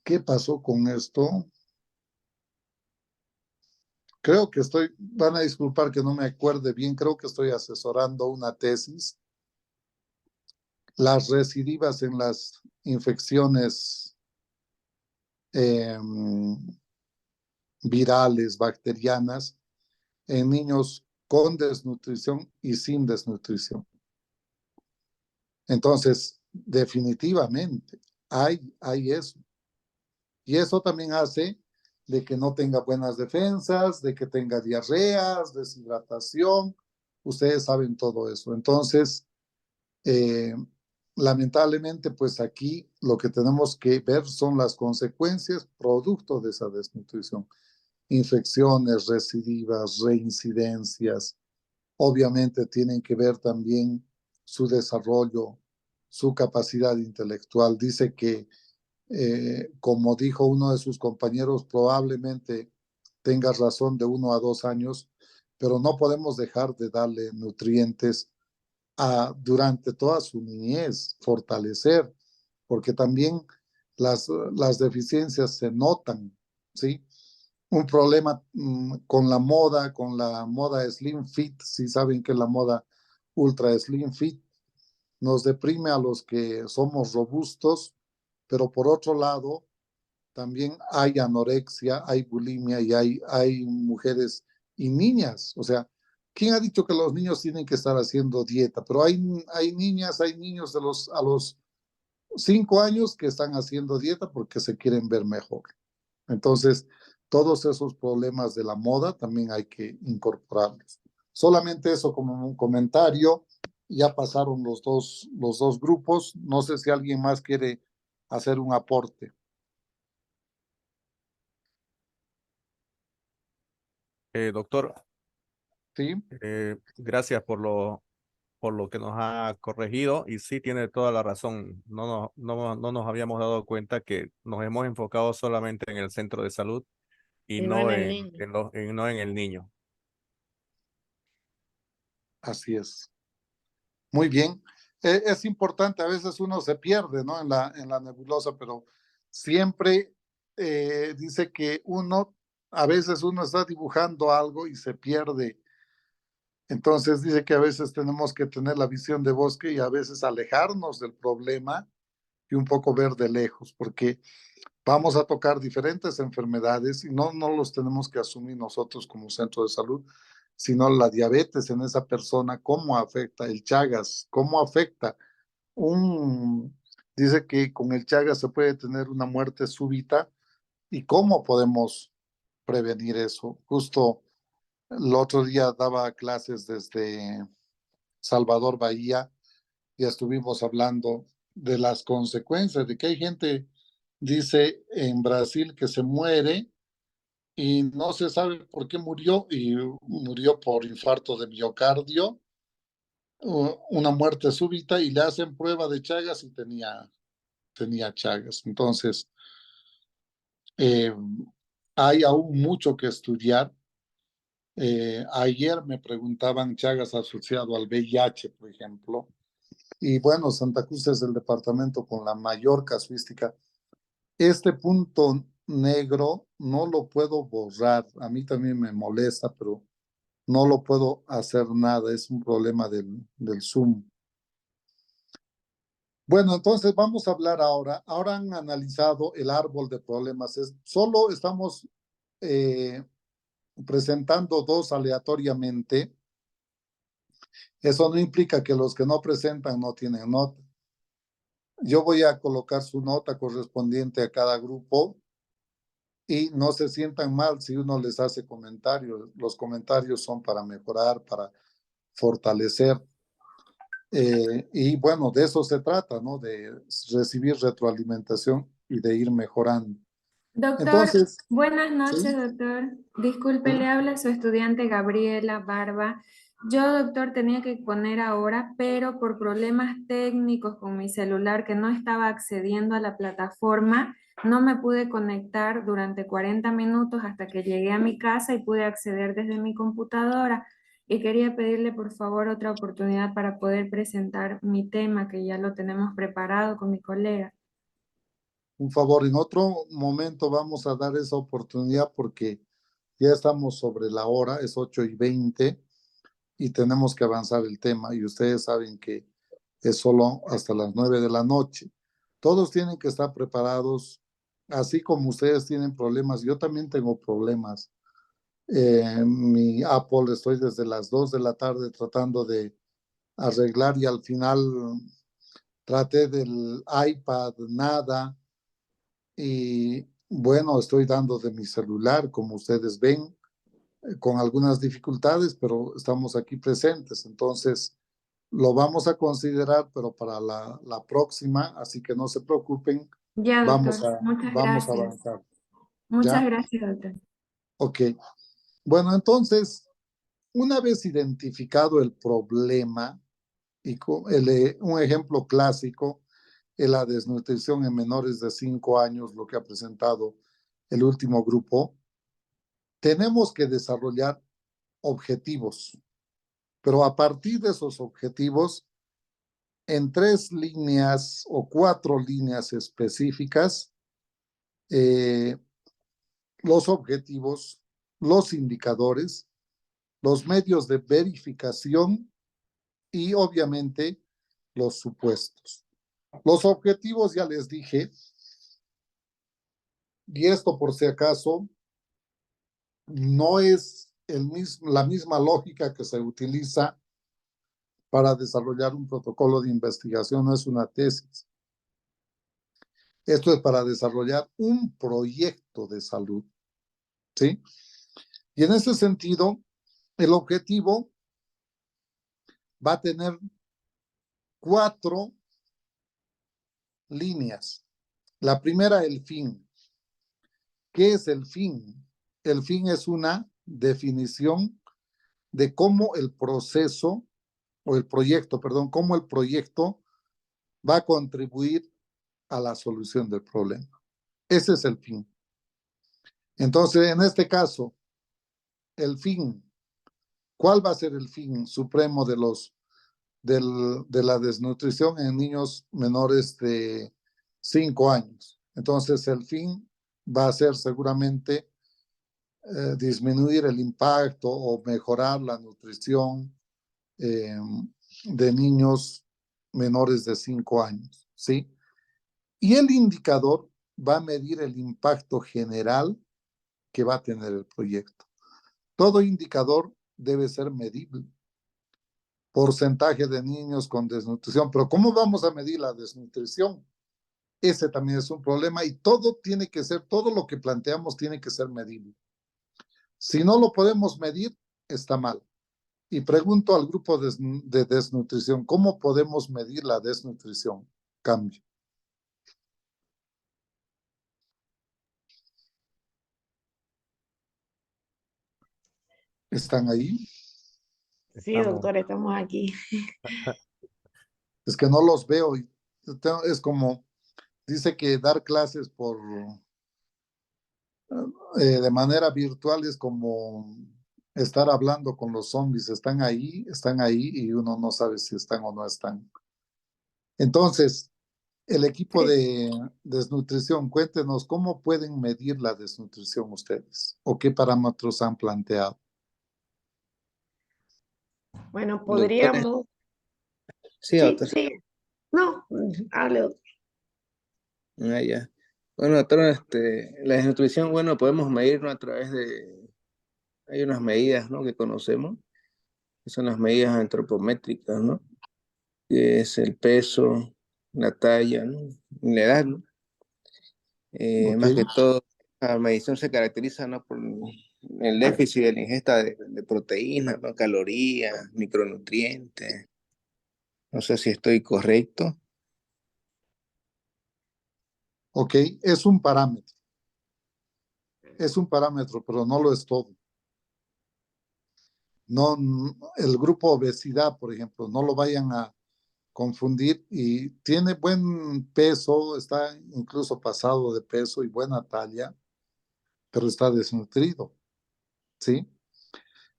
¿qué pasó con esto? Creo que van a disculpar que no me acuerde bien, creo que estoy asesorando una tesis. Las recidivas en las infecciones virales, bacterianas, en niños con desnutrición y sin desnutrición. Entonces, definitivamente, hay eso. Y eso también hace de que no tenga buenas defensas, de que tenga diarreas, deshidratación. Ustedes saben todo eso. Entonces, lamentablemente, pues aquí lo que tenemos que ver son las consecuencias producto de esa desnutrición. Infecciones recidivas, reincidencias. Obviamente tienen que ver también su desarrollo, su capacidad intelectual. Dice que, como dijo uno de sus compañeros, probablemente tenga razón de 1 a 2 años, pero no podemos dejar de darle nutrientes durante toda su niñez, fortalecer, porque también las deficiencias se notan, ¿sí? Un problema con la moda Slim Fit, si saben que la moda Ultra Slim Fit nos deprime a los que somos robustos, pero por otro lado, también hay anorexia, hay bulimia y hay mujeres y niñas, o sea, ¿Quién ha dicho que los niños tienen que estar haciendo dieta? Pero hay niñas, hay niños a los 5 años que están haciendo dieta porque se quieren ver mejor. Entonces, todos esos problemas de la moda también hay que incorporarlos. Solamente eso como un comentario. Ya pasaron los dos grupos. No sé si alguien más quiere hacer un aporte. Doctor, ¿Sí? gracias por lo que nos ha corregido y sí tiene toda la razón. No nos habíamos dado cuenta que nos hemos enfocado solamente en el centro de salud y Y no no en el niño. no en el niño. Así es. Muy bien. Es importante, a veces uno se pierde, ¿no? En la nebulosa, pero siempre dice que a veces uno está dibujando algo y se pierde. Entonces dice que a veces tenemos que tener la visión de bosque y a veces alejarnos del problema y un poco ver de lejos, porque vamos a tocar diferentes enfermedades y no los tenemos que asumir nosotros como centro de salud, sino la diabetes en esa persona, cómo afecta el Chagas, cómo afecta dice que con el Chagas se puede tener una muerte súbita y cómo podemos prevenir eso. Justo el otro día daba clases desde Salvador Bahía y estuvimos hablando de las consecuencias, de que hay gente, dice en Brasil, que se muere y no se sabe por qué murió y murió por infarto de miocardio, una muerte súbita y le hacen prueba de Chagas y tenía Chagas. Entonces, eh, hay aún mucho que estudiar. Ayer me preguntaban Chagas asociado al VIH, por ejemplo. Y bueno, Santa Cruz es el departamento con la mayor casuística. Este punto negro no lo puedo borrar. A mí también me molesta, pero no lo puedo hacer nada. Es un problema del Zoom. Bueno, entonces vamos a hablar ahora. Ahora han analizado el árbol de problemas. Solo estamos presentando dos aleatoriamente. Eso no implica que los que no presentan no tienen nota. Yo voy a colocar su nota correspondiente a cada grupo y no se sientan mal si uno les hace comentarios. Los comentarios son para mejorar, para fortalecer. Y bueno, de eso se trata, ¿no? De recibir retroalimentación y de ir mejorando. Doctor, Entonces, buenas noches, ¿sí? doctor. Disculpe, ¿Sí? le habla su estudiante Gabriela Barba. Yo, doctor, tenía que poner ahora, pero por problemas técnicos con mi celular que no estaba accediendo a la plataforma, no me pude conectar durante 40 minutos hasta que llegué a mi casa y pude acceder desde mi computadora. Y quería pedirle, por favor, otra oportunidad para poder presentar mi tema, que ya lo tenemos preparado con mi colega. Un favor, en otro momento vamos a dar esa oportunidad porque ya estamos sobre la hora, es 8:20 y tenemos que avanzar el tema y ustedes saben que es solo hasta las 9 de la noche. Todos tienen que estar preparados, así como ustedes tienen problemas, yo también tengo problemas. Mi Apple estoy desde las 2 de la tarde tratando de arreglar y al final traté del iPad, nada. Y bueno, estoy dando de mi celular, como ustedes ven, con algunas dificultades, pero estamos aquí presentes. Entonces, lo vamos a considerar, pero para la próxima, así que no se preocupen, Ya, doctor. Muchas vamos a gracias. avanzar. Muchas ¿Ya? gracias, doctor. Ok. Bueno, entonces, una vez identificado el problema, y un ejemplo clásico es la desnutrición en menores de 5 años, lo que ha presentado el último grupo, tenemos que desarrollar objetivos, pero a partir de esos objetivos, en 3 líneas o 4 líneas específicas, los objetivos, los indicadores, los medios de verificación y obviamente los supuestos. Los objetivos ya les dije, y esto por si acaso no es la misma lógica que se utiliza para desarrollar un protocolo de investigación, no es una tesis. Esto es para desarrollar un proyecto de salud, ¿sí? Y en ese sentido, el objetivo va a tener 4 líneas. La primera, el fin. ¿Qué es el fin? El fin es una definición de cómo el proceso, o el proyecto, perdón, cómo el proyecto va a contribuir a la solución del problema. Ese es el fin. Entonces, en este caso, el fin, ¿cuál va a ser el fin supremo de la desnutrición en niños menores de 5 años? Entonces, el fin va a ser seguramente disminuir el impacto o mejorar la nutrición de niños menores de 5 años, ¿sí? Y el indicador va a medir el impacto general que va a tener el proyecto. Todo indicador debe ser medible. Porcentaje de niños con desnutrición, pero ¿cómo vamos a medir la desnutrición? Ese también es un problema y todo tiene que ser, todo lo que planteamos tiene que ser medible. Si no lo podemos medir, está mal. Y pregunto al grupo de desnutrición, ¿cómo podemos medir la desnutrición? Cambio. ¿Están ahí? Sí, doctor, estamos aquí. Es que no los veo. Es como, dice que dar clases de manera virtual es como estar hablando con los zombies. Están ahí y uno no sabe si están o no están. Entonces, el equipo de desnutrición, cuéntenos cómo pueden medir la desnutrición ustedes o qué parámetros han planteado. Bueno, Doctora. podríamos... Sí, Sí, doctor. sí. No, hable, doctor. Ah, ya. Bueno, doctora, la desnutrición, bueno, podemos medirlo a través de, hay unas medidas, ¿no?, que conocemos, que son las medidas antropométricas, ¿no?, que es el peso, la talla, ¿no?, y la edad, ¿no? Más que todo, la medición se caracteriza, ¿no?, por el déficit de la ingesta de proteínas, ¿no?, calorías, micronutrientes. No sé si estoy correcto. Ok, es un parámetro. Es un parámetro, pero no lo es todo. No, el grupo obesidad, por ejemplo, no lo vayan a confundir y tiene buen peso, está incluso pasado de peso y buena talla, pero está desnutrido, ¿sí?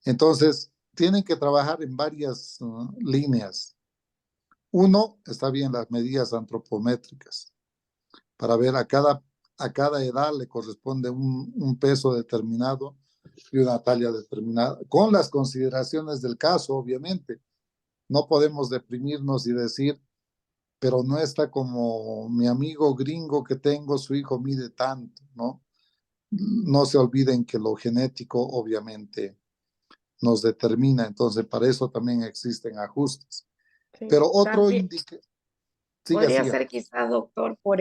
Entonces, tienen que trabajar en varias líneas. Uno, está bien las medidas antropométricas, para ver a cada edad le corresponde un peso determinado y una talla determinada, con las consideraciones del caso, obviamente. No podemos deprimirnos y decir, pero no está como mi amigo gringo que tengo, su hijo mide tanto, ¿no? No se olviden que lo genético obviamente nos determina, entonces para eso también existen ajustes. Sí. Pero otro También podría siga. ser quizás, doctor, por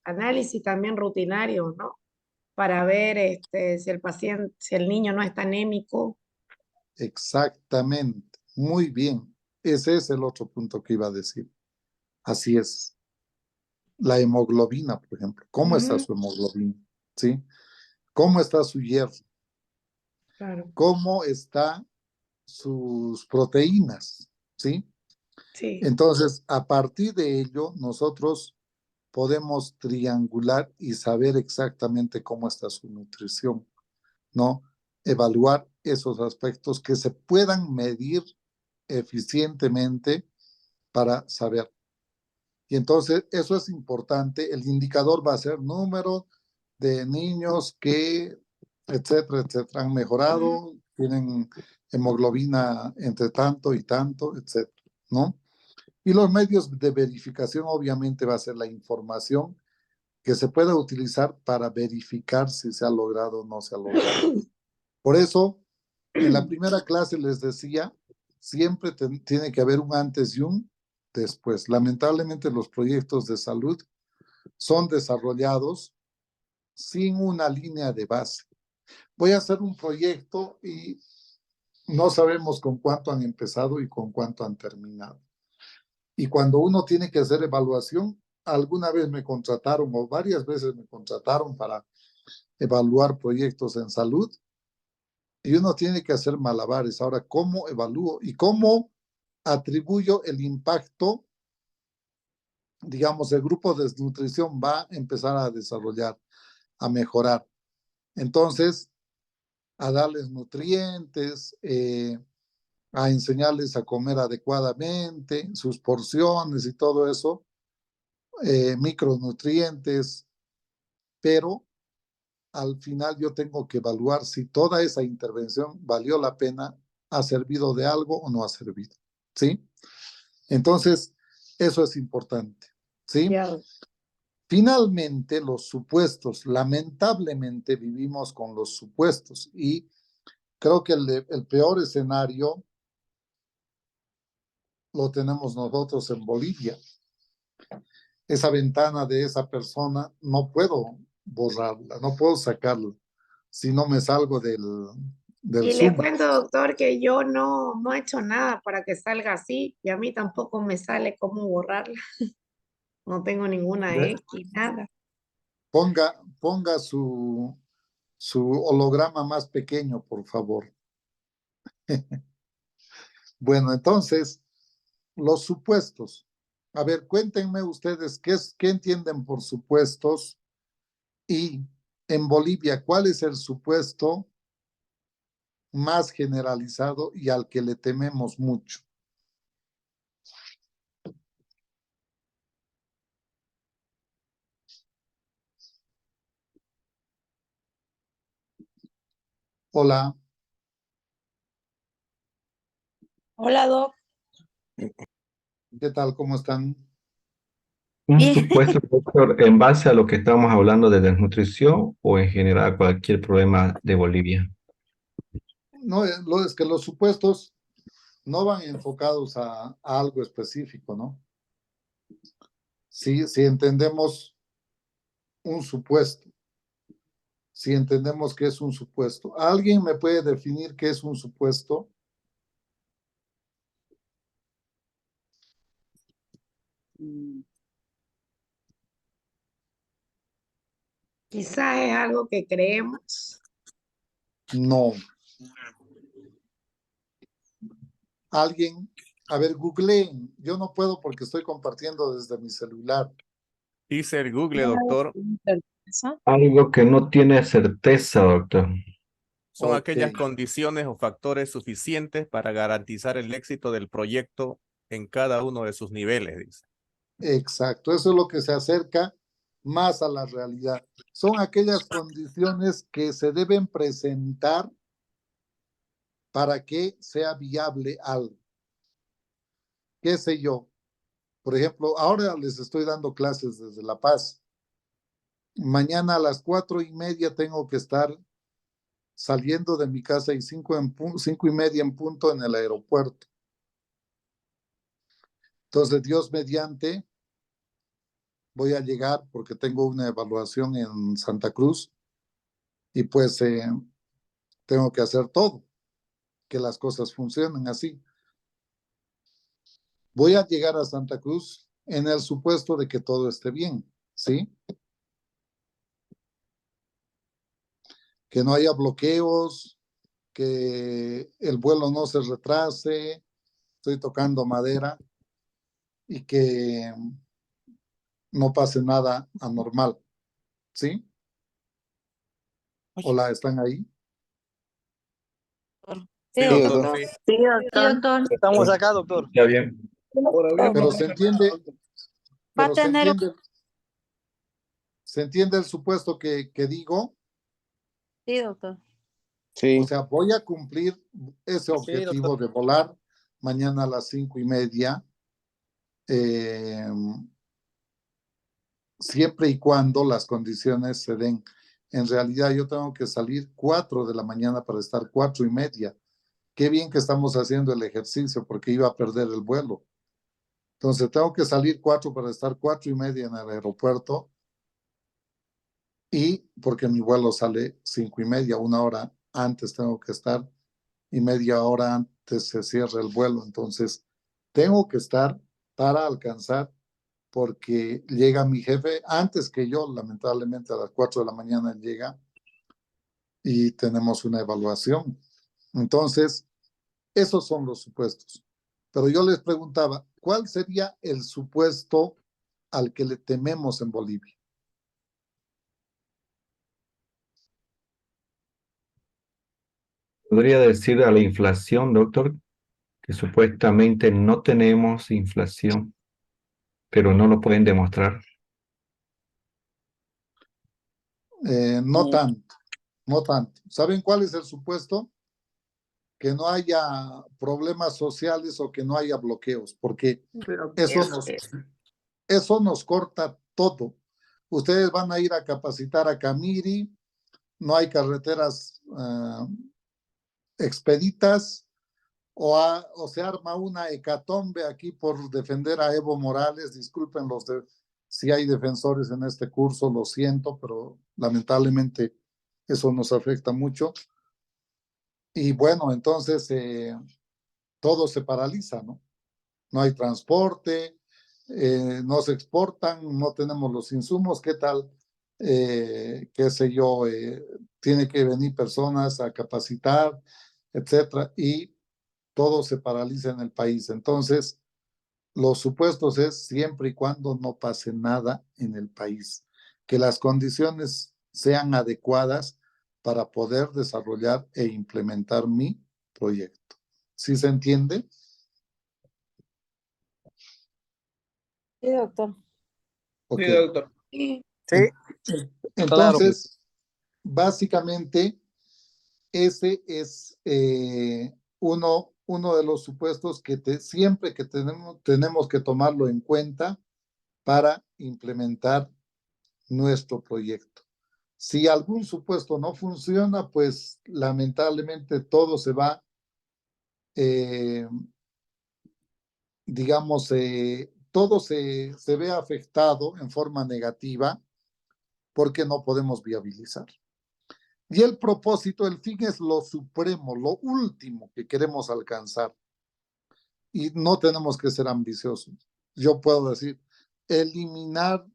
análisis también rutinario, ¿no? Para ver si el paciente, si el niño no está anémico. Exactamente, muy bien. Ese es el otro punto que iba a decir. Así es. La hemoglobina, por ejemplo. ¿Cómo está su hemoglobina? ¿Sí? ¿Cómo está su hierro? Claro. ¿Cómo están sus proteínas? ¿Sí? Sí. Entonces, a partir de ello, nosotros podemos triangular y saber exactamente cómo está su nutrición, ¿no? Evaluar esos aspectos que se puedan medir eficientemente para saber. Y entonces eso es importante. El indicador va a ser número de niños que, etcétera, etcétera, han mejorado, tienen hemoglobina entre tanto y tanto, etcétera, ¿no? Y los medios de verificación obviamente va a ser la información que se pueda utilizar para verificar si se ha logrado o no se ha logrado. Por eso, En la primera clase les decía, siempre tiene que haber un antes y un después. Lamentablemente los proyectos de salud son desarrollados sin una línea de base. Voy a hacer un proyecto y no sabemos con cuánto han empezado y con cuánto han terminado. Y cuando uno tiene que hacer evaluación, alguna vez me contrataron o varias veces me contrataron para evaluar proyectos en salud y uno tiene que hacer malabares. Ahora, ¿cómo evalúo y cómo atribuyo el impacto? Digamos, el grupo de desnutrición va a empezar a desarrollar, a mejorar. Entonces, a darles nutrientes, a enseñarles a comer adecuadamente, sus porciones y todo eso, micronutrientes, pero al final yo tengo que evaluar si toda esa intervención valió la pena, ha servido de algo o no ha servido, ¿sí? Entonces, eso es importante, ¿sí? Ya. Finalmente, los supuestos, lamentablemente vivimos con los supuestos y creo que el peor escenario lo tenemos nosotros en Bolivia. Esa ventana de esa persona no puedo borrarla, no puedo sacarla si no me salgo del Y le Zoom. cuento, doctor, que yo no he hecho nada para que salga así y a mí tampoco me sale cómo borrarla. No tengo ninguna X, nada. Ponga su holograma más pequeño, por favor. Bueno, entonces, los supuestos. A ver, cuéntenme ustedes qué entienden por supuestos y en Bolivia, ¿cuál es el supuesto más generalizado y al que le tememos mucho? Hola. Hola, Doc. ¿Qué tal? ¿Cómo están? Un Bien. supuesto, doctor, en base a lo que estamos hablando de desnutrición o en general cualquier problema de Bolivia. No, es que los supuestos no van enfocados a algo específico, ¿no? Si entendemos un supuesto, si entendemos qué es un supuesto. ¿Alguien me puede definir qué es un supuesto? Quizás es algo que creemos. No. ¿Alguien? A ver, googleen. Yo no puedo porque estoy compartiendo desde mi celular. Dice el Google, doctor, Algo que no tiene certeza, doctor. son Ok. aquellas condiciones o factores suficientes para garantizar el éxito del proyecto en cada uno de sus niveles, dice. Exacto, eso es lo que se acerca más a la realidad. Son aquellas condiciones que se deben presentar para que sea viable algo. ¿Qué sé yo? Por ejemplo, ahora les estoy dando clases desde La Paz. Mañana a las 4:30 tengo que estar saliendo de mi casa y 5:30 en punto en el aeropuerto. Entonces, Dios mediante, voy a llegar porque tengo una evaluación en Santa Cruz y pues tengo que hacer todo, que las cosas funcionen así. Voy a llegar a Santa Cruz en el supuesto de que todo esté bien, ¿sí? Que no haya bloqueos, que el vuelo no se retrase, estoy tocando madera y que no pase nada anormal, ¿sí? Hola, ¿están ahí? Sí, Sí, Sí, doctor, doctor. sí. Sí, doctor. Estamos acá, doctor. Está bien. Pero se entiende, Va a pero tener se entiende el supuesto que digo. Sí, doctor. Sí. O sea, voy a cumplir ese Sí, objetivo doctor. de volar mañana a las 5:30, siempre y cuando las condiciones se den. En realidad yo tengo que salir 4 de la mañana para estar 4:30 qué bien que estamos haciendo el ejercicio porque iba a perder el vuelo. Entonces tengo que salir 4 para estar 4:30 en el aeropuerto y porque mi vuelo sale 5:30, 1 hora antes tengo que estar y media hora antes se cierra el vuelo. Entonces tengo que estar para alcanzar porque llega mi jefe antes que yo, lamentablemente a las 4 de la mañana llega y tenemos una evaluación. Entonces, esos son los supuestos. Pero yo les preguntaba, ¿cuál sería el supuesto al que le tememos en Bolivia? Podría decir a la inflación, doctor, que supuestamente no tenemos inflación, pero no lo pueden demostrar. No tanto, no tanto. ¿Saben cuál es el supuesto? Que no haya problemas sociales o que no haya bloqueos, porque eso nos corta todo. Ustedes van a ir a capacitar a Camiri, no hay carreteras expeditas, o se arma una hecatombe aquí por defender a Evo Morales. Disculpen si hay defensores en este curso, lo siento, pero lamentablemente eso nos afecta mucho. Y bueno, entonces todo se paraliza, ¿no? No hay transporte, no se exportan, no tenemos los insumos. ¿Qué tal? Qué sé yo, tiene que venir personas a capacitar, etcétera, y todo se paraliza en el país. Entonces, los supuestos es siempre y cuando no pase nada en el país, que las condiciones sean adecuadas para poder desarrollar e implementar mi proyecto. ¿Sí se entiende? Sí, doctor. Ok. Sí, doctor. Sí. Entonces, básicamente, ese es uno de los supuestos que siempre que tenemos que tomarlo en cuenta para implementar nuestro proyecto. Si algún supuesto no funciona, pues lamentablemente todo se va, digamos, todo se ve afectado en forma negativa porque no podemos viabilizar. Y el propósito, el fin es lo supremo, lo último que queremos alcanzar. Y no tenemos que ser ambiciosos. Yo puedo decir, eliminar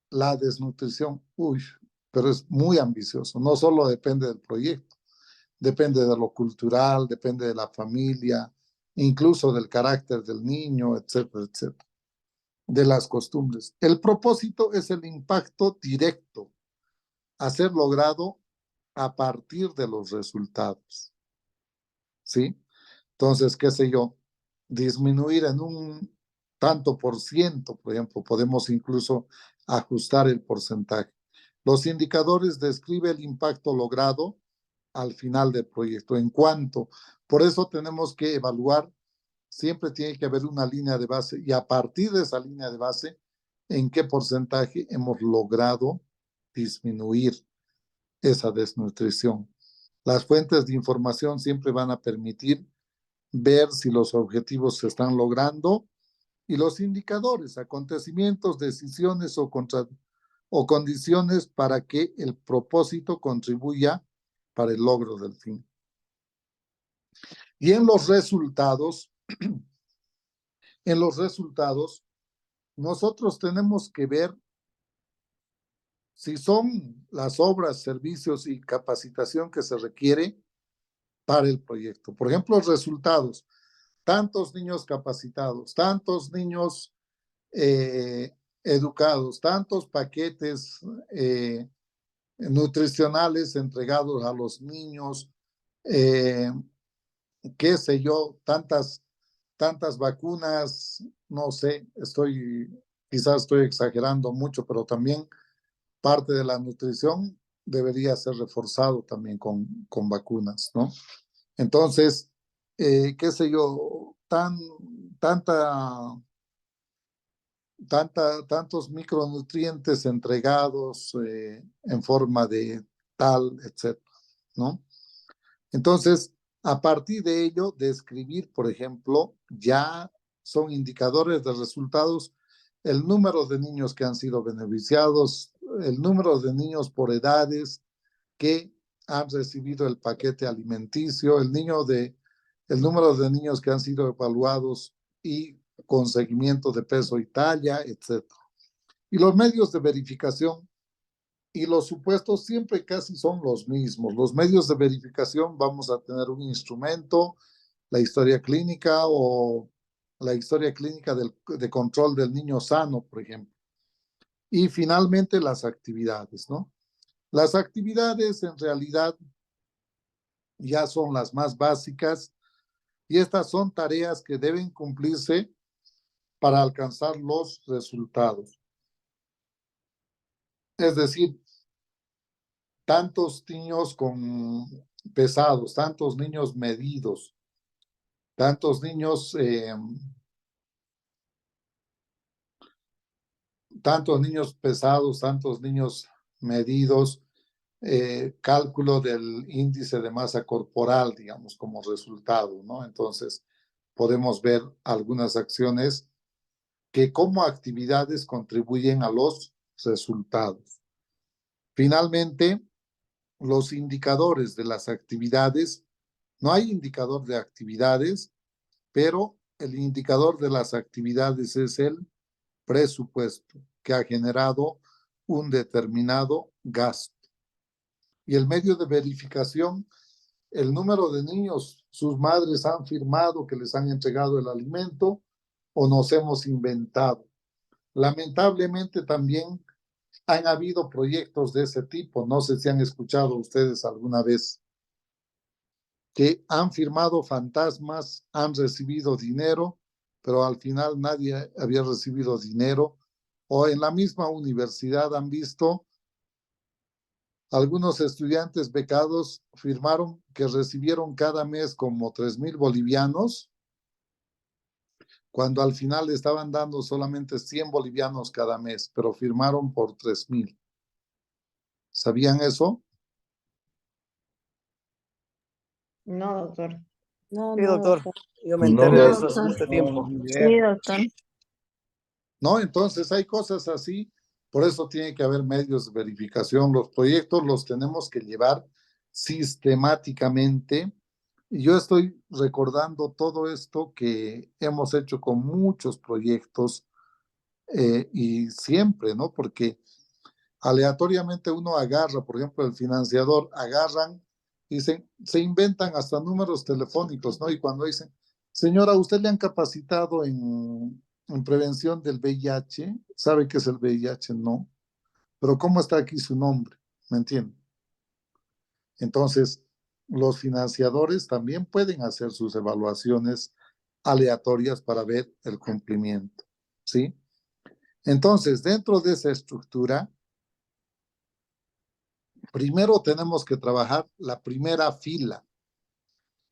la desnutrición, pero es muy ambicioso. No solo depende del proyecto, depende de lo cultural, depende de la familia, incluso del carácter del niño, etcétera, etcétera, de las costumbres. El propósito es el impacto directo a ser logrado a partir de los resultados, ¿sí? Entonces, qué sé yo, disminuir en un tanto por ciento, por ejemplo, podemos incluso ajustar el porcentaje. Los indicadores describen el impacto logrado al final del proyecto. Por eso tenemos que evaluar, siempre tiene que haber una línea de base y a partir de esa línea de base, en qué porcentaje hemos logrado disminuir esa desnutrición. Las fuentes de información siempre van a permitir ver si los objetivos se están logrando y los indicadores, acontecimientos, decisiones o condiciones para que el propósito contribuya para el logro del fin. Y en los resultados, nosotros tenemos que ver si son las obras, servicios y capacitación que se requiere para el proyecto. Por ejemplo, los resultados, tantos niños capacitados, tantos niños educados, tantos paquetes nutricionales entregados a los niños, qué sé yo, tantas vacunas, no sé, quizás estoy exagerando mucho, pero también parte de la nutrición debería ser reforzado también con vacunas, ¿no? Entonces, qué sé yo, tantos micronutrientes entregados en forma de tal, etcétera, ¿no? Entonces, A partir de ello, describir, por ejemplo, ya son indicadores de resultados, el número de niños que han sido beneficiados, el número de niños por edades que han recibido el paquete alimenticio, el número de niños que han sido evaluados y con seguimiento de peso y talla, etc. Y los medios de verificación y los supuestos siempre casi son los mismos. Los medios de verificación vamos a tener un instrumento, la historia clínica o la historia clínica de control del niño sano, por ejemplo. Y finalmente las actividades, ¿no? Las actividades en realidad ya son las más básicas y estas son tareas que deben cumplirse para alcanzar los resultados. Es decir, tantos niños pesados, tantos niños medidos, tantos niños pesados, tantos niños medidos, cálculo del índice de masa corporal, digamos, como resultado, ¿no? Entonces, podemos ver algunas acciones que como actividades contribuyen a los resultados. Finalmente, los indicadores de las actividades, no hay indicador de actividades, pero el indicador de las actividades es el presupuesto que ha generado un determinado gasto. Y el medio de verificación, el número de niños, sus madres han firmado que les han entregado el alimento o nos hemos inventado. Lamentablemente también han habido proyectos de ese tipo, no sé si han escuchado ustedes alguna vez, que han firmado fantasmas, han recibido dinero, pero al final nadie había recibido dinero, o en la misma universidad han visto algunos estudiantes becados firmaron que recibieron cada mes como 3,000 bolivianos, cuando al final estaban dando solamente 100 bolivianos cada mes, pero firmaron por 3,000. ¿Sabían eso? No, doctor. No, Sí, no, doctor. doctor. Yo me No, enteré de No, eso hace doctor. mucho tiempo. Sí, doctor. ¿No? Entonces hay cosas así, por eso tiene que haber medios de verificación. Los proyectos los tenemos que llevar sistemáticamente. Y yo estoy recordando todo esto que hemos hecho con muchos proyectos y siempre, ¿no? Porque aleatoriamente uno agarra, por ejemplo, el financiador, agarran, dicen, se inventan hasta números telefónicos, ¿no? Y cuando dicen, señora, ¿usted le han capacitado en prevención del VIH? ¿Sabe qué es el VIH? No. Pero ¿cómo está aquí su nombre? ¿Me entiende? Entonces, los financiadores también pueden hacer sus evaluaciones aleatorias para ver el cumplimiento, ¿sí? Entonces, dentro de esa estructura, primero tenemos que trabajar la primera fila,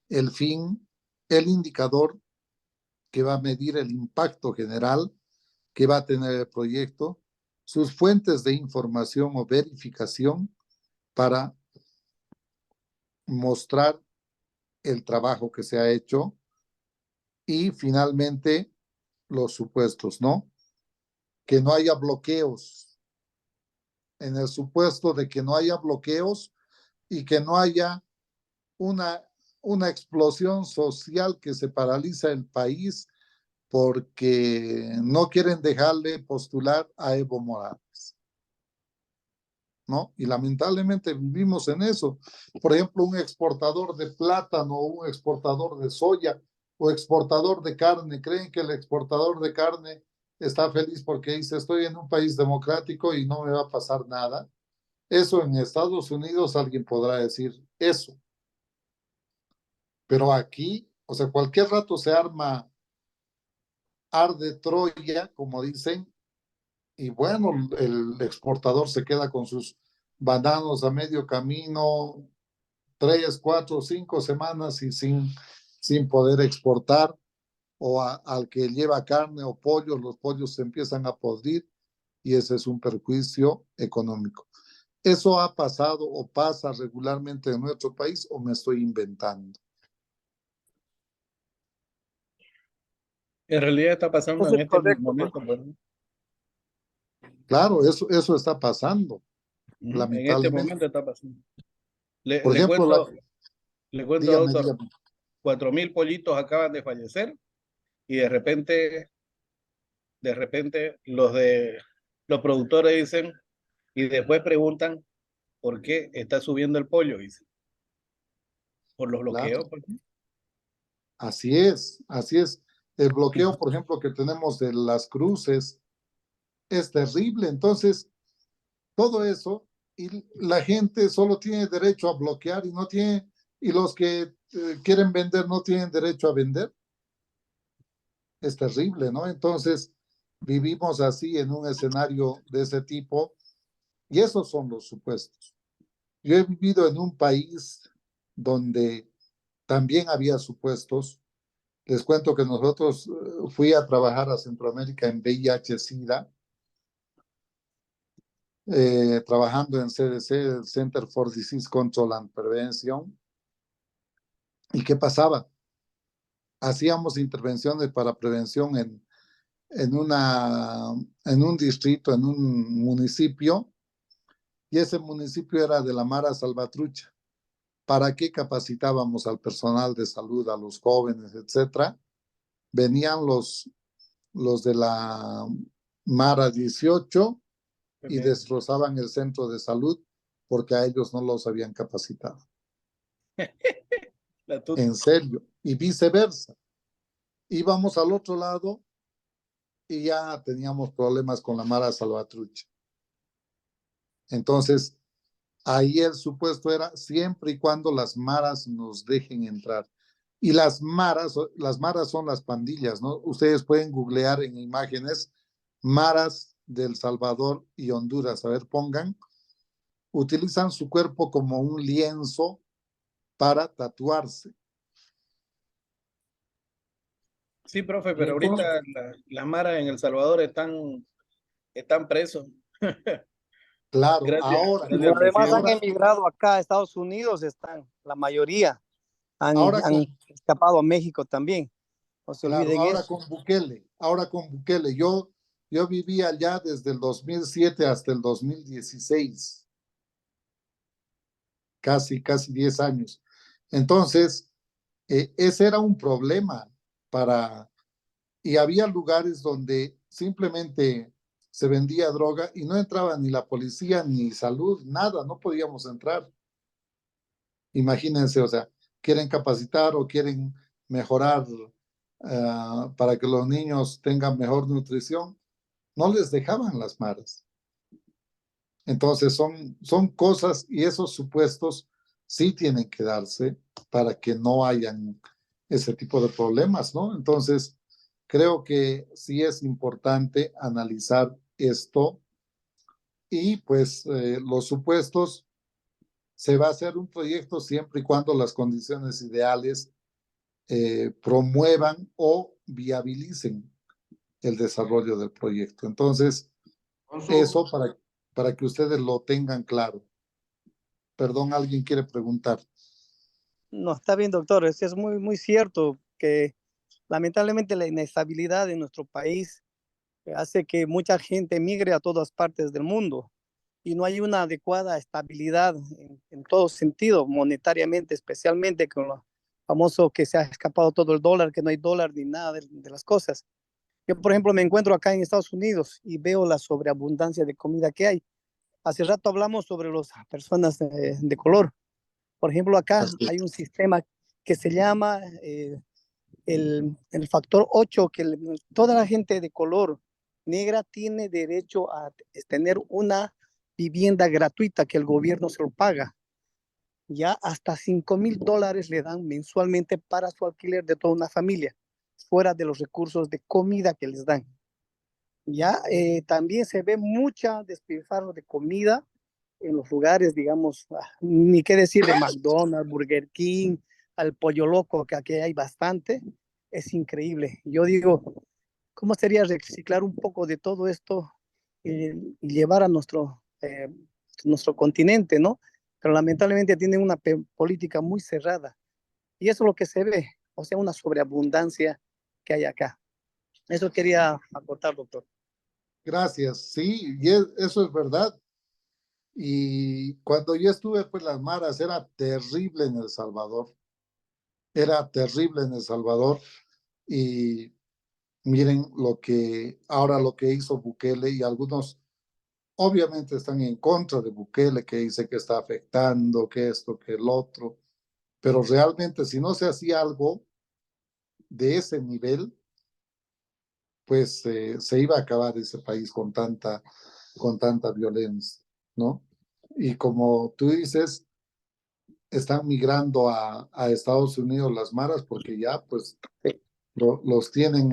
el fin, el indicador que va a medir el impacto general que va a tener el proyecto, sus fuentes de información o verificación para mostrar el trabajo que se ha hecho y finalmente los supuestos, ¿no? Que no haya bloqueos. En el supuesto de que no haya bloqueos y que no haya una explosión social que se paraliza el país porque no quieren dejarle postular a Evo Morales, ¿no? Y lamentablemente vivimos en eso. Por ejemplo, un exportador de plátano, un exportador de soya o exportador de carne, creen que el exportador de carne está feliz porque dice, estoy en un país democrático y no me va a pasar nada. Eso en Estados Unidos alguien podrá decir eso. Pero aquí, o sea, cualquier rato se arde Troya, como dicen, y bueno, el exportador se queda con sus bananos a medio camino, 3, 4, 5 semanas y sin poder exportar, o al que lleva carne o pollo, los pollos se empiezan a podrir y ese es un perjuicio económico. ¿Eso ha pasado o pasa regularmente en nuestro país o me estoy inventando? En realidad está pasando Eso en es este correcto, momento, pues. Claro, eso está pasando, En este lamentablemente. momento está pasando. Por Le ejemplo, cuento, dígame, doctor, dígame. 4.000 pollitos acaban de fallecer y de repente los productores dicen y después preguntan por qué está subiendo el pollo, dicen. Por los Claro, bloqueos, pues. así es, así es. El bloqueo, por ejemplo, que tenemos de las cruces es terrible. Entonces, todo eso, y la gente solo tiene derecho a bloquear y no tiene, y los que quieren vender no tienen derecho a vender. Es terrible, ¿no? Entonces, vivimos así en un escenario de ese tipo y esos son los supuestos. Yo he vivido en un país donde también había supuestos. Les cuento que nosotros fui a trabajar a Centroamérica en VIH-Sida, trabajando en CDC, el Center for Disease Control and Prevention. ¿Y qué pasaba? Hacíamos intervenciones para prevención en un distrito, en un municipio, y ese municipio era de la Mara Salvatrucha. ¿Para qué capacitábamos al personal de salud, a los jóvenes, etcétera? Venían los de la Mara 18 y destrozaban el centro de salud porque a ellos no los habían capacitado. En serio, y viceversa. Íbamos al otro lado y ya teníamos problemas con la Mara Salvatrucha. Entonces, ahí el supuesto era siempre y cuando las maras nos dejen entrar. Y las maras son las pandillas, ¿no? Ustedes pueden googlear en imágenes maras del Salvador y Honduras. A ver, pongan. Utilizan su cuerpo como un lienzo para tatuarse. Sí, profe, pero ahorita las maras en El Salvador están presos. Claro, Gracias, ahora. Y gracias al además han presidente. emigrado acá a Estados Unidos, están, la mayoría Ahora han escapado a México también. No se Claro, olviden eso. ahora con Bukele. Yo viví allá desde el 2007 hasta el 2016. Casi 10 años. Entonces, ese era un problema y había lugares donde simplemente se vendía droga y no entraba ni la policía ni salud, nada, no podíamos entrar. Imagínense, o sea, quieren capacitar o quieren mejorar para que los niños tengan mejor nutrición, no les dejaban las maras. Entonces son cosas y esos supuestos sí tienen que darse para que no hayan ese tipo de problemas, ¿no? Entonces, creo que sí es importante analizar esto y pues los supuestos, se va a hacer un proyecto siempre y cuando las condiciones ideales promuevan o viabilicen el desarrollo del proyecto. Entonces, eso para que ustedes lo tengan claro. Perdón, ¿alguien quiere preguntar? No, está bien, doctor. Es muy, muy cierto que lamentablemente la inestabilidad en nuestro país hace que mucha gente migre a todas partes del mundo y no hay una adecuada estabilidad en todo sentido, monetariamente, especialmente con lo famoso que se ha escapado todo el dólar, que no hay dólar ni nada de las cosas. Yo, por ejemplo, me encuentro acá en Estados Unidos y veo la sobreabundancia de comida que hay. Hace rato hablamos sobre las personas de color. Por ejemplo, acá hay un sistema que se llama el factor 8, que toda la gente de color negra tiene derecho a tener una vivienda gratuita que el gobierno se lo paga. Ya hasta $5,000 le dan mensualmente para su alquiler de toda una familia, fuera de los recursos de comida que les dan. Ya también se ve mucha despilfarro de comida en los lugares, digamos, ni qué decir de McDonald's, Burger King, al Pollo Loco, que aquí hay bastante. Es increíble. Yo digo, ¿cómo sería reciclar un poco de todo esto y llevar a nuestro continente, ¿no? Pero lamentablemente tienen una política muy cerrada. Y eso es lo que se ve, o sea, una sobreabundancia que hay acá. Eso quería acotar, doctor. Gracias, sí, y eso es verdad. Y cuando yo estuve, pues las maras era terrible en El Salvador, era terrible en El Salvador. Y miren ahora lo que hizo Bukele, y algunos obviamente están en contra de Bukele, que dice que está afectando, que esto, que el otro, pero realmente si no se hacía algo de ese nivel, pues se iba a acabar ese país con tanta violencia, ¿no? Y como tú dices, están migrando a Estados Unidos las maras porque ya pues los tienen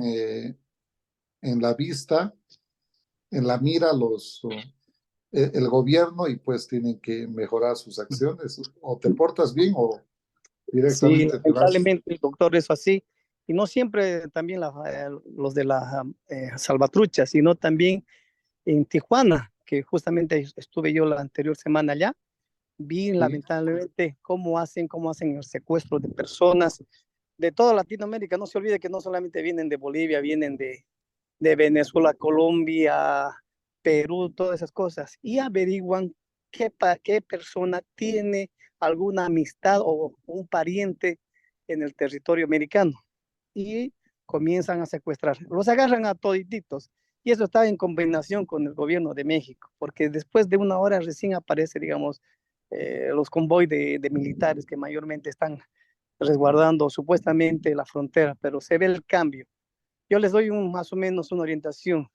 en la vista, en la mira el gobierno, y pues tienen que mejorar sus acciones. O te portas bien o Sí, directamente te vas. lamentablemente, doctor, eso así. Y no siempre también los de la salvatrucha, sino también en Tijuana, que justamente estuve yo la anterior semana allá. Vi Sí. lamentablemente cómo hacen el secuestro de personas de toda Latinoamérica. No se olvide que no solamente vienen de Bolivia, vienen de Venezuela, Colombia, Perú, todas esas cosas. Y averiguan qué persona tiene alguna amistad o un pariente en el territorio americano. Y comienzan a secuestrar. Los agarran a todititos. Y eso está en combinación con el gobierno de México, porque después de una hora recién aparece, digamos, los convoys de militares que mayormente están resguardando supuestamente la frontera, pero se ve el cambio. Yo les doy más o menos una orientación.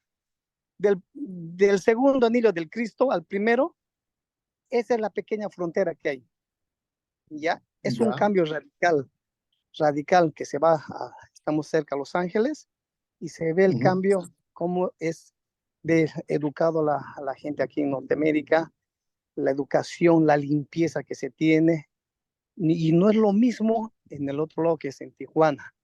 Del segundo anillo del Cristo al primero, esa es la pequeña frontera que hay. Ya es un Ya. cambio radical que se va estamos cerca a Los Ángeles y se ve el cambio, cómo es de educado a la gente aquí en Norteamérica, la educación, la limpieza que se tiene, y no es lo mismo en el otro lado que es en Tijuana.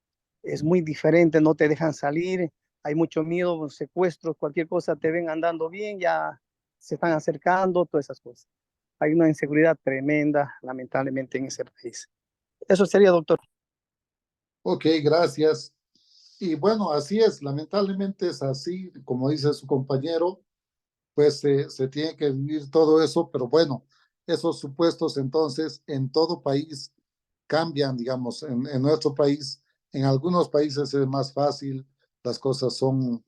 Es muy diferente, no te dejan salir, hay mucho miedo, secuestros, cualquier cosa, te ven andando bien, ya se están acercando, todas esas cosas. Hay una inseguridad tremenda, lamentablemente, en ese país. Eso sería, doctor. Ok, gracias. Y bueno, así es, lamentablemente es así, como dice su compañero, pues se tiene que vivir todo eso, pero bueno, esos supuestos entonces en todo país cambian, digamos, en nuestro país, en algunos países es más fácil, las cosas son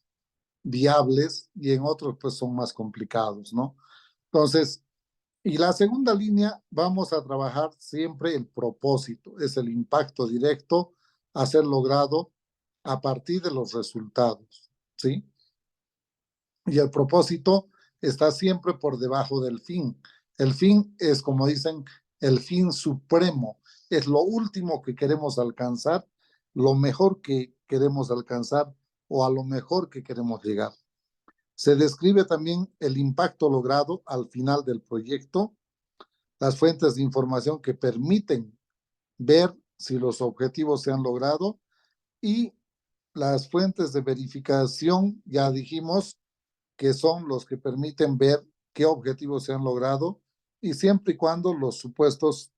viables, y en otros pues son más complicados, ¿no? Entonces, y la segunda línea, vamos a trabajar siempre el propósito, es el impacto directo a ser logrado a partir de los resultados, ¿sí? Y el propósito está siempre por debajo del fin. El fin es, como dicen, el fin supremo, es lo último que queremos alcanzar, lo mejor que queremos alcanzar o a lo mejor que queremos llegar. Se describe también el impacto logrado al final del proyecto, las fuentes de información que permiten ver si los objetivos se han logrado, y las fuentes de verificación, ya dijimos, que son los que permiten ver qué objetivos se han logrado, y siempre y cuando los supuestos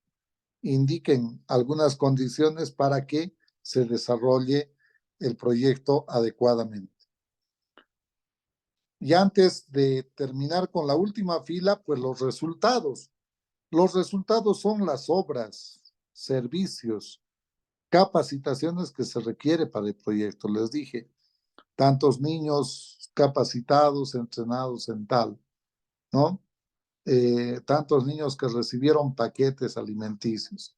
indiquen algunas condiciones para que se desarrolle el proyecto adecuadamente. Y antes de terminar con la última fila, pues los resultados. Los resultados son las obras, servicios, capacitaciones que se requiere para el proyecto. Les dije, tantos niños capacitados, entrenados en tal, ¿no? Tantos niños que recibieron paquetes alimenticios.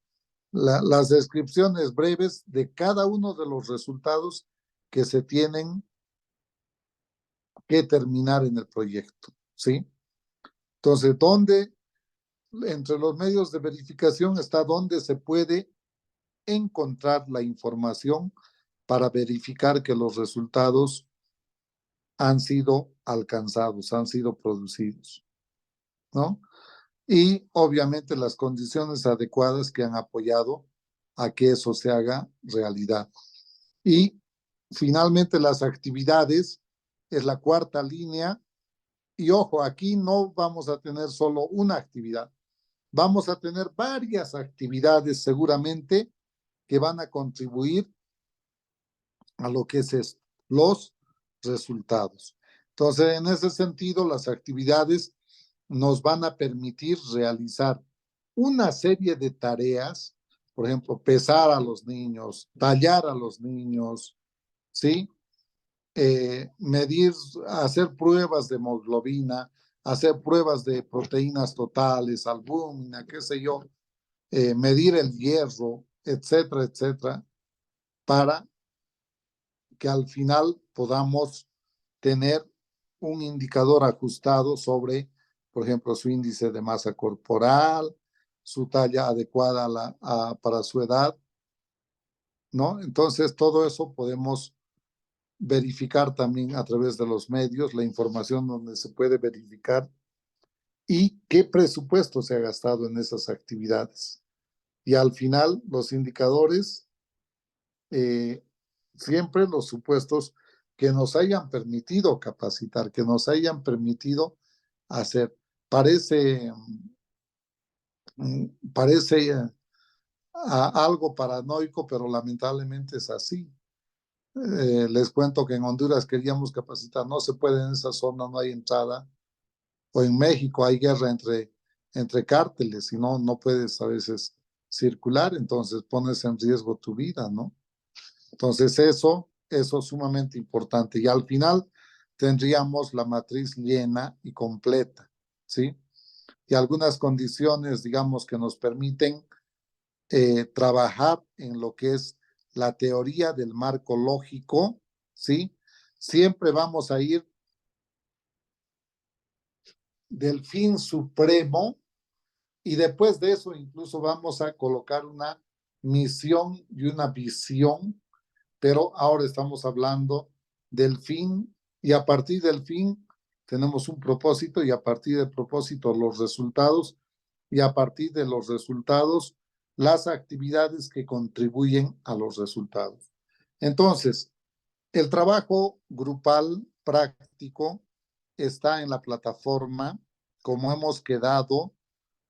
Las descripciones breves de cada uno de los resultados que se tienen que terminar en el proyecto, ¿sí? Entonces, ¿dónde, entre los medios de verificación, está donde se puede encontrar la información para verificar que los resultados han sido alcanzados, han sido producidos, ¿no? Y obviamente las condiciones adecuadas que han apoyado a que eso se haga realidad. Y finalmente las actividades es la cuarta línea. Y ojo, aquí no vamos a tener solo una actividad, vamos a tener varias actividades seguramente que van a contribuir a lo que es esto. Los resultados. Entonces, en ese sentido, las actividades nos van a permitir realizar una serie de tareas, por ejemplo, pesar a los niños, tallar a los niños, ¿sí? Medir, hacer pruebas de hemoglobina, hacer pruebas de proteínas totales, albúmina, qué sé yo, medir el hierro, etcétera, etcétera, para que al final podamos tener un indicador ajustado sobre, por ejemplo, su índice de masa corporal, su talla adecuada para su edad, ¿no? Entonces, todo eso podemos verificar también a través de los medios, la información donde se puede verificar y qué presupuesto se ha gastado en esas actividades. Y al final, los indicadores, siempre los supuestos que nos hayan permitido capacitar, que nos hayan permitido hacer. Parece algo paranoico, pero lamentablemente es así. Les cuento que en Honduras queríamos capacitar, no se puede en esa zona, no hay entrada, o en México hay guerra entre cárteles y no puedes a veces circular, entonces pones en riesgo tu vida, ¿no? Entonces eso es sumamente importante y al final tendríamos la matriz llena y completa, ¿sí? Y algunas condiciones, digamos, que nos permiten trabajar en lo que es la teoría del marco lógico, ¿sí? Siempre vamos a ir del fin supremo y después de eso incluso vamos a colocar una misión y una visión, pero ahora estamos hablando del fin y a partir del fin tenemos un propósito y a partir del propósito los resultados y a partir de los resultados las actividades que contribuyen a los resultados. Entonces, el trabajo grupal práctico está en la plataforma, como hemos quedado.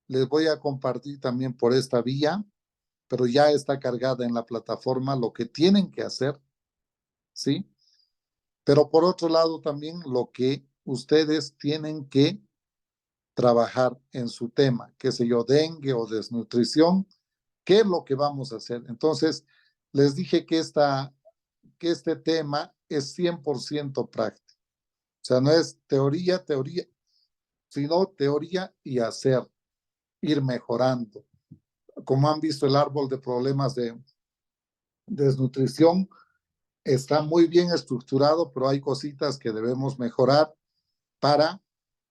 Les voy a compartir también por esta vía, pero ya está cargada en la plataforma lo que tienen que hacer, ¿sí? Pero por otro lado también lo que ustedes tienen que trabajar en su tema, qué sé yo, dengue o desnutrición, qué es lo que vamos a hacer. Entonces, les dije que este tema es 100% práctico. O sea, no es teoría, sino teoría y hacer, ir mejorando. Como han visto, el árbol de problemas de desnutrición está muy bien estructurado, pero hay cositas que debemos mejorar para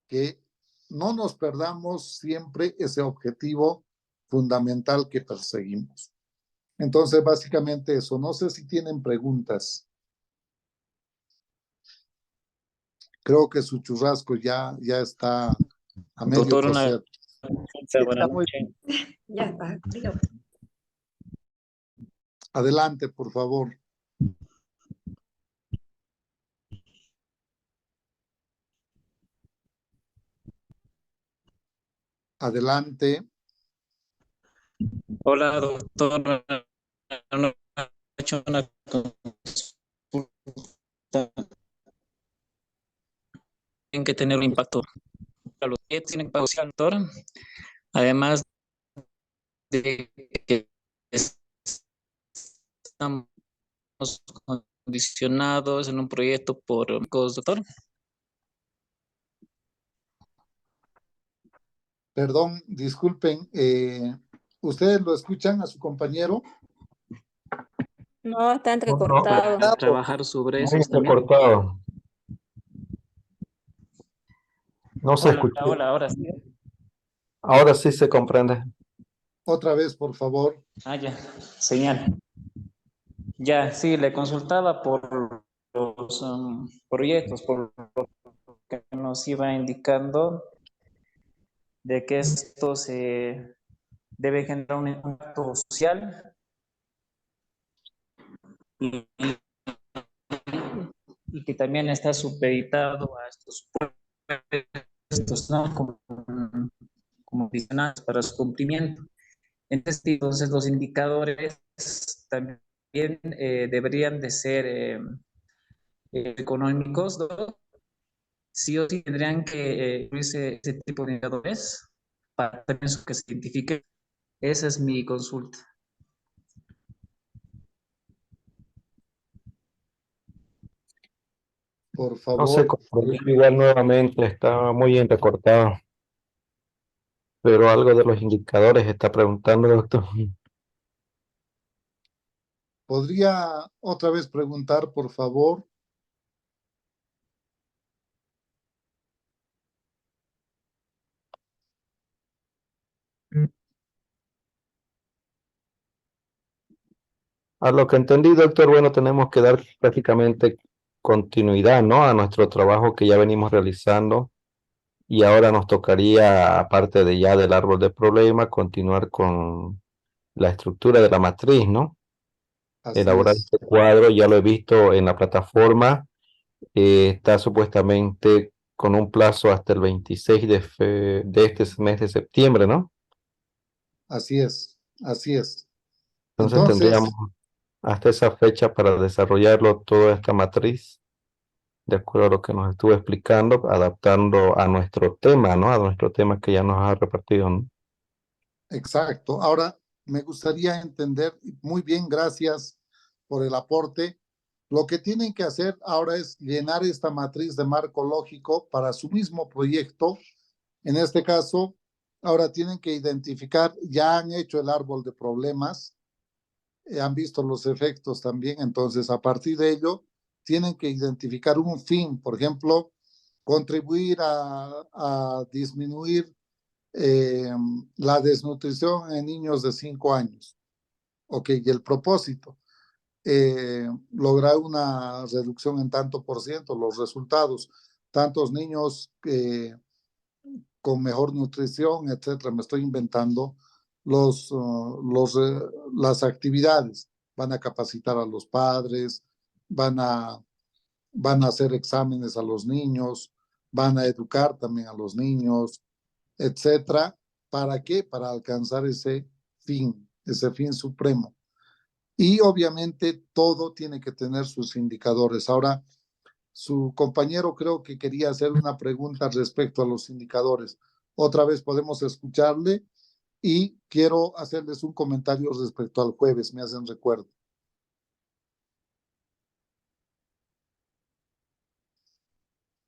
que no nos perdamos siempre ese objetivo fundamental que perseguimos. Entonces, básicamente eso. No sé si tienen preguntas. Creo que su churrasco ya está a medio Doctor, cocer. buenas noches. Ya está, dígame. Adelante, por favor. Adelante. Hola, doctor. No he hecho una consulta. Tienen que tener un impacto. Los que tienen que pagar, doctor. Además de que estamos condicionados en un proyecto por doctor. Perdón, disculpen. ¿Ustedes lo escuchan a su compañero? No, está entrecortado. Trabajar sobre eso Muy también. entrecortado. No se escucha. Hola, ahora sí. Ahora sí se comprende. Otra vez, por favor. Ya, señal. Ya, sí, le consultaba por los proyectos, por lo que nos iba indicando de que esto se debe generar un impacto social y que también está supeditado a estos puestos, ¿no? Como visionarios para su cumplimiento. Entonces, los indicadores también deberían de ser económicos, sí o sí tendrían que incluirse ese tipo de indicadores para también que se identifique. Esa es mi consulta. Por No sé, favor, igual nuevamente está muy entrecortado, pero algo de los indicadores está preguntando, doctor. ¿podría otra vez preguntar, por favor? A lo que entendí, doctor, bueno, tenemos que dar prácticamente continuidad, ¿no? A nuestro trabajo que ya venimos realizando y ahora nos tocaría, aparte de ya del árbol de problema, continuar con la estructura de la matriz, ¿no? Así Elaborar es, este cuadro, ya lo he visto en la plataforma, está supuestamente con un plazo hasta el 26 de este mes de septiembre, ¿no? así es, así es. Entonces tendríamos Entonces, hasta esa fecha para desarrollarlo toda esta matriz, de acuerdo a lo que nos estuvo explicando, adaptando a nuestro tema, ¿no? A nuestro tema que ya nos ha repartido, ¿no? exacto. Ahora, me gustaría entender, muy bien, gracias por el aporte. Lo que tienen que hacer ahora es llenar esta matriz de marco lógico para su mismo proyecto. En este caso, ahora tienen que identificar, ya han hecho el árbol de problemas, han visto los efectos también, entonces a partir de ello, tienen que identificar un fin, por ejemplo, contribuir a disminuir la desnutrición en niños de 5 años. Ok, y el propósito, lograr una reducción en tanto por ciento, los resultados, tantos niños con mejor nutrición, etcétera. Me estoy inventando las actividades. Van a capacitar a los padres, van a, van a hacer exámenes a los niños, van a educar también a los niños, etcétera. ¿Para qué? Para alcanzar ese fin supremo. Y obviamente todo tiene que tener sus indicadores. Ahora, su compañero creo que quería hacer una pregunta respecto a los indicadores. Otra vez podemos escucharle y quiero hacerles un comentario respecto al jueves, me hacen recuerdo.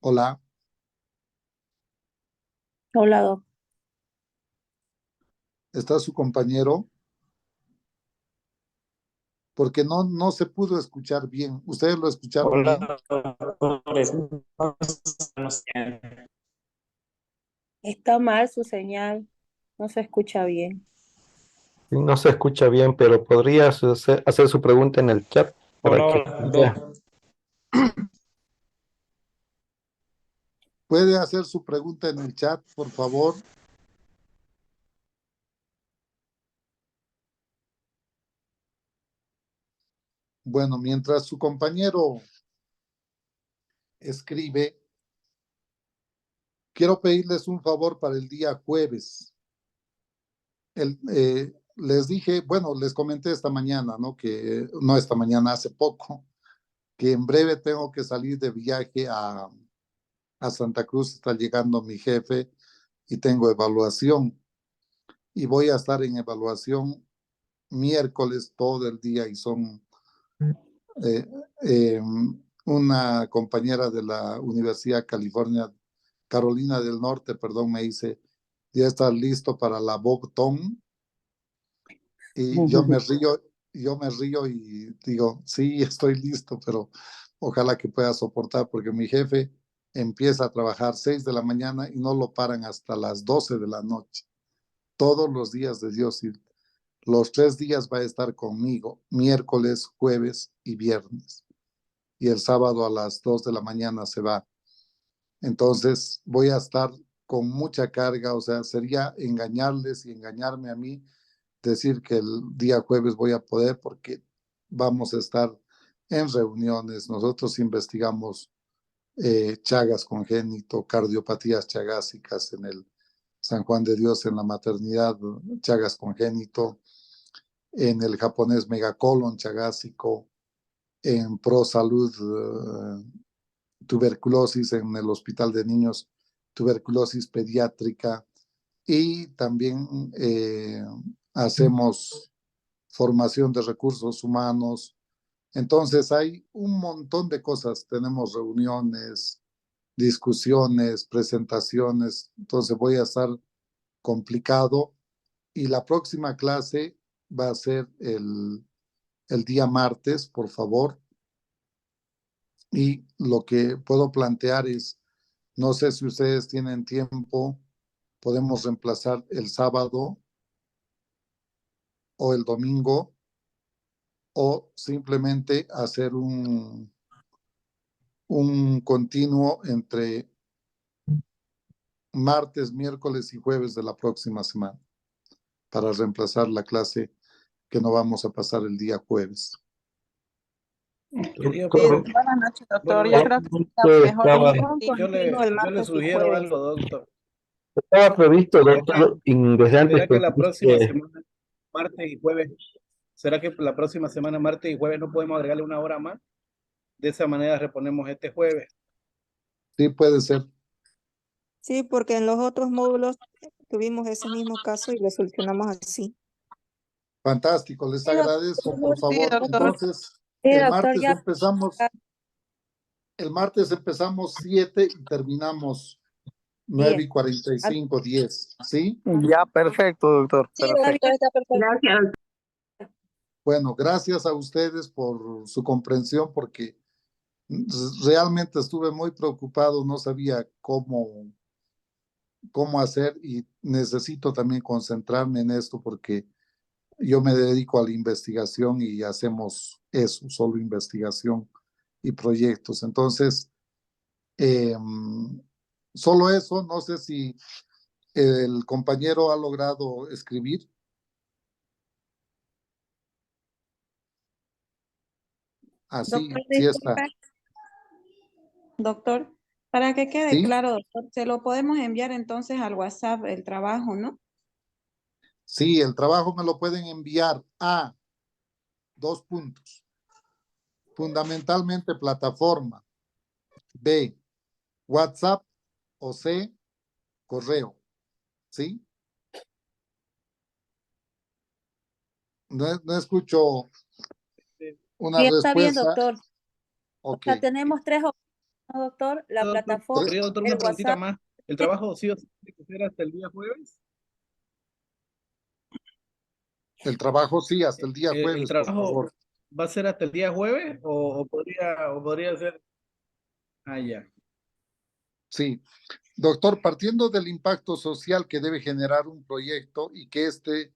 Hola. Hola, doc. ¿Está su compañero? Porque no se pudo escuchar bien. ¿Ustedes lo escucharon bien? Hola, doctores. Está mal su señal, no se escucha bien. No se escucha bien, pero podrías hacer su pregunta en el chat para que vea. ¿Puede hacer su pregunta en el chat, por favor? Bueno, mientras su compañero escribe, quiero pedirles un favor para el día jueves. Les dije, bueno, les comenté esta mañana, ¿no? Que no esta mañana, hace poco, que en breve tengo que salir de viaje a Santa Cruz. Está llegando mi jefe y tengo evaluación. Y voy a estar en evaluación miércoles todo el día y son eh, eh, una compañera de la Universidad California, Carolina del Norte, perdón, me dice, ya estás listo para la Bob Tom. Y yo me río y digo, sí, estoy listo, pero ojalá que pueda soportar, porque mi jefe empieza a trabajar 6 de la mañana y no lo paran hasta las 12 de la noche, todos los días de Dios. Y los 3 días va a estar conmigo, miércoles, jueves y viernes. Y el sábado a las 2 de la mañana se va. Entonces voy a estar con mucha carga, o sea, sería engañarles y engañarme a mí decir que el día jueves voy a poder, porque vamos a estar en reuniones. Nosotros investigamos Chagas congénito, cardiopatías chagásicas en el San Juan de Dios, en la maternidad, Chagas congénito, en el japonés megacolon chagásico, en ProSalud, tuberculosis en el Hospital de Niños, tuberculosis pediátrica, y también hacemos formación de recursos humanos. Entonces hay un montón de cosas, tenemos reuniones, discusiones, presentaciones, entonces voy a estar complicado, y la próxima clase va a ser el día martes, por favor, y lo que puedo plantear es, no sé si ustedes tienen tiempo, podemos reemplazar el sábado o el domingo, o simplemente hacer un continuo entre martes, miércoles y jueves de la próxima semana, para reemplazar la clase que no vamos a pasar el día jueves. Querido Doctor, profe, Buenas noches, doctor. bueno, Yo creo que realmente sería mejor estaba, un yo continuo el le martes y sugiero jueves. algo, doctor. estaba previsto, ¿Será que, doctor, desde antes será que la próxima que semana, martes y jueves, será que la próxima semana, martes y jueves, no podemos agregarle una hora más? De esa manera reponemos este jueves. Sí, puede ser. Sí, porque en los otros módulos tuvimos ese mismo caso y lo solucionamos así. Fantástico, les Sí, agradezco, por sí, favor. doctor. Entonces, Sí, el doctor, martes ya. empezamos 7 y terminamos 9:45, 10, ¿sí? Ya, perfecto, doctor. Sí, Perfecto. doctor, está perfecto. Gracias. Bueno, gracias a ustedes por su comprensión, porque realmente estuve muy preocupado, no sabía cómo hacer, y necesito también concentrarme en esto porque yo me dedico a la investigación y hacemos eso, solo investigación y proyectos. Entonces, solo eso, no sé si el compañero ha logrado escribir. Así, Doctor, sí está. disculpe, doctor, para que quede ¿Sí? claro, doctor, se lo podemos enviar entonces al WhatsApp el trabajo, ¿no? Sí, el trabajo me lo pueden enviar a 2 puntos. Fundamentalmente plataforma. B, WhatsApp, o C, correo. ¿Sí? No escucho una Sí, está bien, respuesta. doctor. O Ok. sea, tenemos tres opciones, ¿no, doctor? La plataforma, Querido doctor, el una preguntita WhatsApp. más. ¿El trabajo sí o sí tiene que ser hasta el día jueves? El trabajo sí, hasta el día ¿El jueves, por trabajo favor. va a ser hasta el día jueves o podría ser? Ah, ya. Sí. Doctor, partiendo del impacto social que debe generar un proyecto y que este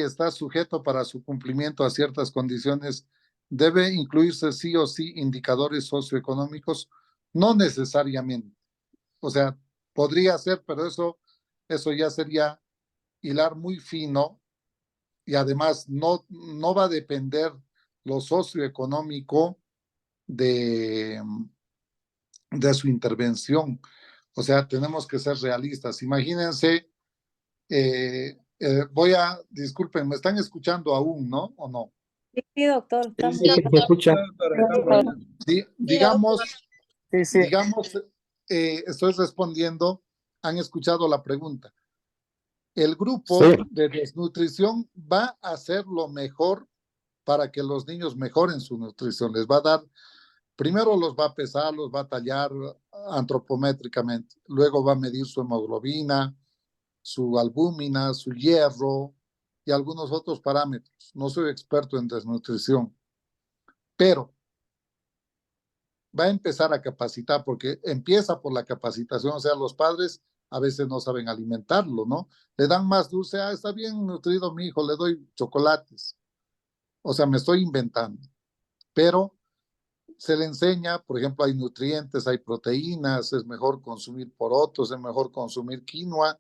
está sujeto para su cumplimiento a ciertas condiciones, debe incluirse sí o sí indicadores socioeconómicos, no necesariamente. O sea, podría ser, pero eso ya sería hilar muy fino, y además no va a depender lo socioeconómico de su intervención. O sea, tenemos que ser realistas. Imagínense, disculpen, me están escuchando aún, ¿no? ¿O no? Sí, doctor, Sí, estamos. sí, se escucha. Digamos, Sí, sí. estoy respondiendo, han escuchado la pregunta. El grupo Sí. de desnutrición va a hacer lo mejor para que los niños mejoren su nutrición. Les va a dar, primero los va a pesar, los va a tallar antropométricamente, luego va a medir su hemoglobina, su albúmina, su hierro y algunos otros parámetros. No soy experto en desnutrición, pero va a empezar a capacitar, porque empieza por la capacitación. O sea, los padres a veces no saben alimentarlo, ¿no? Le dan más dulce, está bien nutrido mi hijo, le doy chocolates. O sea, me estoy inventando. Pero se le enseña, por ejemplo, hay nutrientes, hay proteínas, es mejor consumir porotos, es mejor consumir quinoa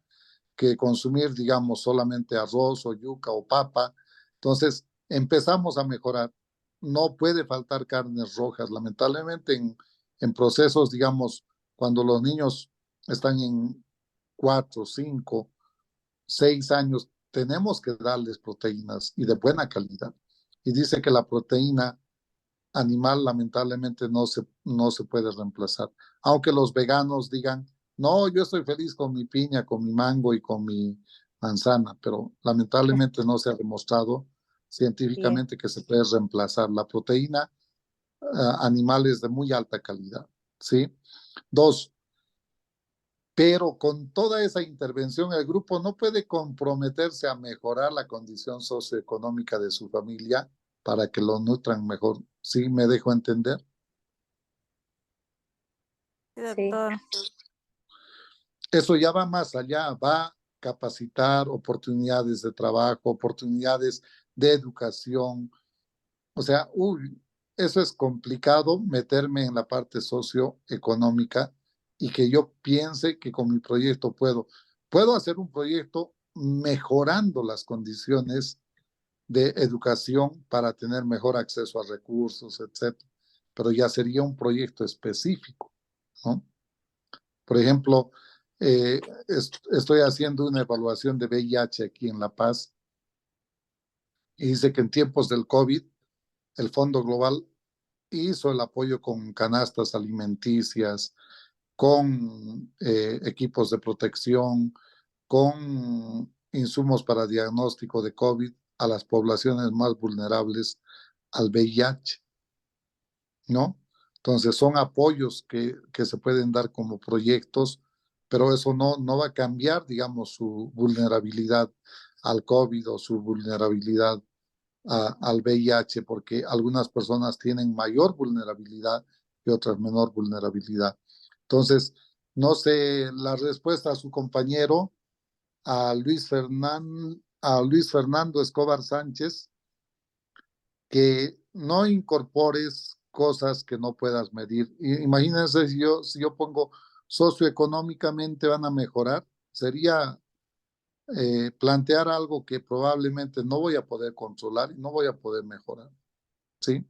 que consumir, digamos, solamente arroz o yuca o papa. Entonces, empezamos a mejorar. No puede faltar carnes rojas. Lamentablemente, en procesos, digamos, cuando los niños están en 4, 5, 6 años, tenemos que darles proteínas y de buena calidad. Y dice que la proteína animal lamentablemente no se puede reemplazar. Aunque los veganos digan, no, yo estoy feliz con mi piña, con mi mango y con mi manzana, pero lamentablemente no se ha demostrado científicamente que se puede reemplazar la proteína animales de muy alta calidad, ¿sí? 2, pero con toda esa intervención el grupo no puede comprometerse a mejorar la condición socioeconómica de su familia para que lo nutran mejor. ¿Sí me dejo entender? Sí, doctor. Eso ya va más allá, va a capacitar, oportunidades de trabajo, oportunidades de educación. O sea, eso es complicado, meterme en la parte socioeconómica y que yo piense que con mi proyecto puedo hacer un proyecto mejorando las condiciones de educación para tener mejor acceso a recursos, etcétera. Pero ya sería un proyecto específico, ¿no? Por ejemplo, estoy haciendo una evaluación de VIH aquí en La Paz y dice que en tiempos del COVID, el Fondo Global hizo el apoyo con canastas alimenticias, con equipos de protección, con insumos para diagnóstico de COVID a las poblaciones más vulnerables al VIH, ¿no? Entonces son apoyos que se pueden dar como proyectos, pero eso no va a cambiar, digamos, su vulnerabilidad al COVID o su vulnerabilidad al VIH, porque algunas personas tienen mayor vulnerabilidad y otras menor vulnerabilidad. Entonces, no sé, la respuesta a su compañero, a Luis Fernando Escobar Sánchez, que no incorpores cosas que no puedas medir. Imagínense si yo pongo socioeconómicamente van a mejorar, sería plantear algo que probablemente no voy a poder controlar y no voy a poder mejorar, ¿sí?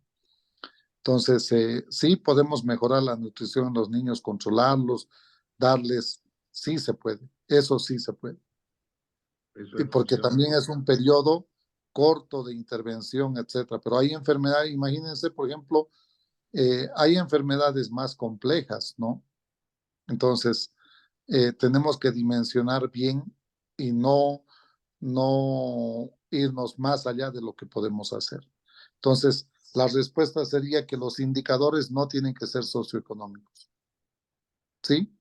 Entonces, sí podemos mejorar la nutrición en los niños, controlarlos, darles, sí se puede, eso sí se puede. Y porque también es un periodo corto de intervención, etcétera. Pero hay enfermedades, imagínense, por ejemplo, hay enfermedades más complejas, ¿no? Entonces, tenemos que dimensionar bien y no irnos más allá de lo que podemos hacer. Entonces, la respuesta sería que los indicadores no tienen que ser socioeconómicos. ¿Sí?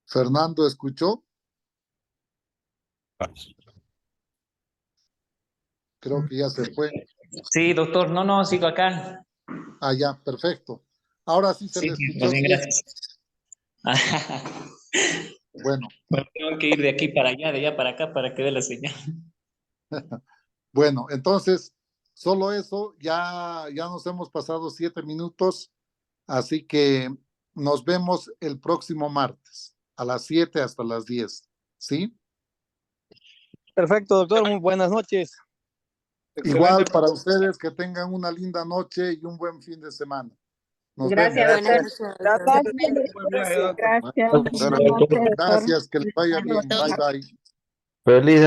Fernando, ¿escuchó? Creo que ya se fue. Sí, doctor, no, sigo acá. Ah, ya, perfecto. Ahora sí se Sí, le sí, escuchó bien, bien. gracias. Bueno. Bueno, tengo que ir de aquí para allá, de allá para acá, para que dé la señal. Bueno, entonces, solo eso, ya nos hemos pasado 7 minutos, así que nos vemos el próximo martes, a las 7 hasta las 10, ¿sí? Perfecto, doctor, muy buenas noches. Igual para ustedes, que tengan una linda noche y un buen fin de semana. Nos Gracias, vemos. doctor. Gracias. Gracias, que les vaya bien. Bye, bye. Feliz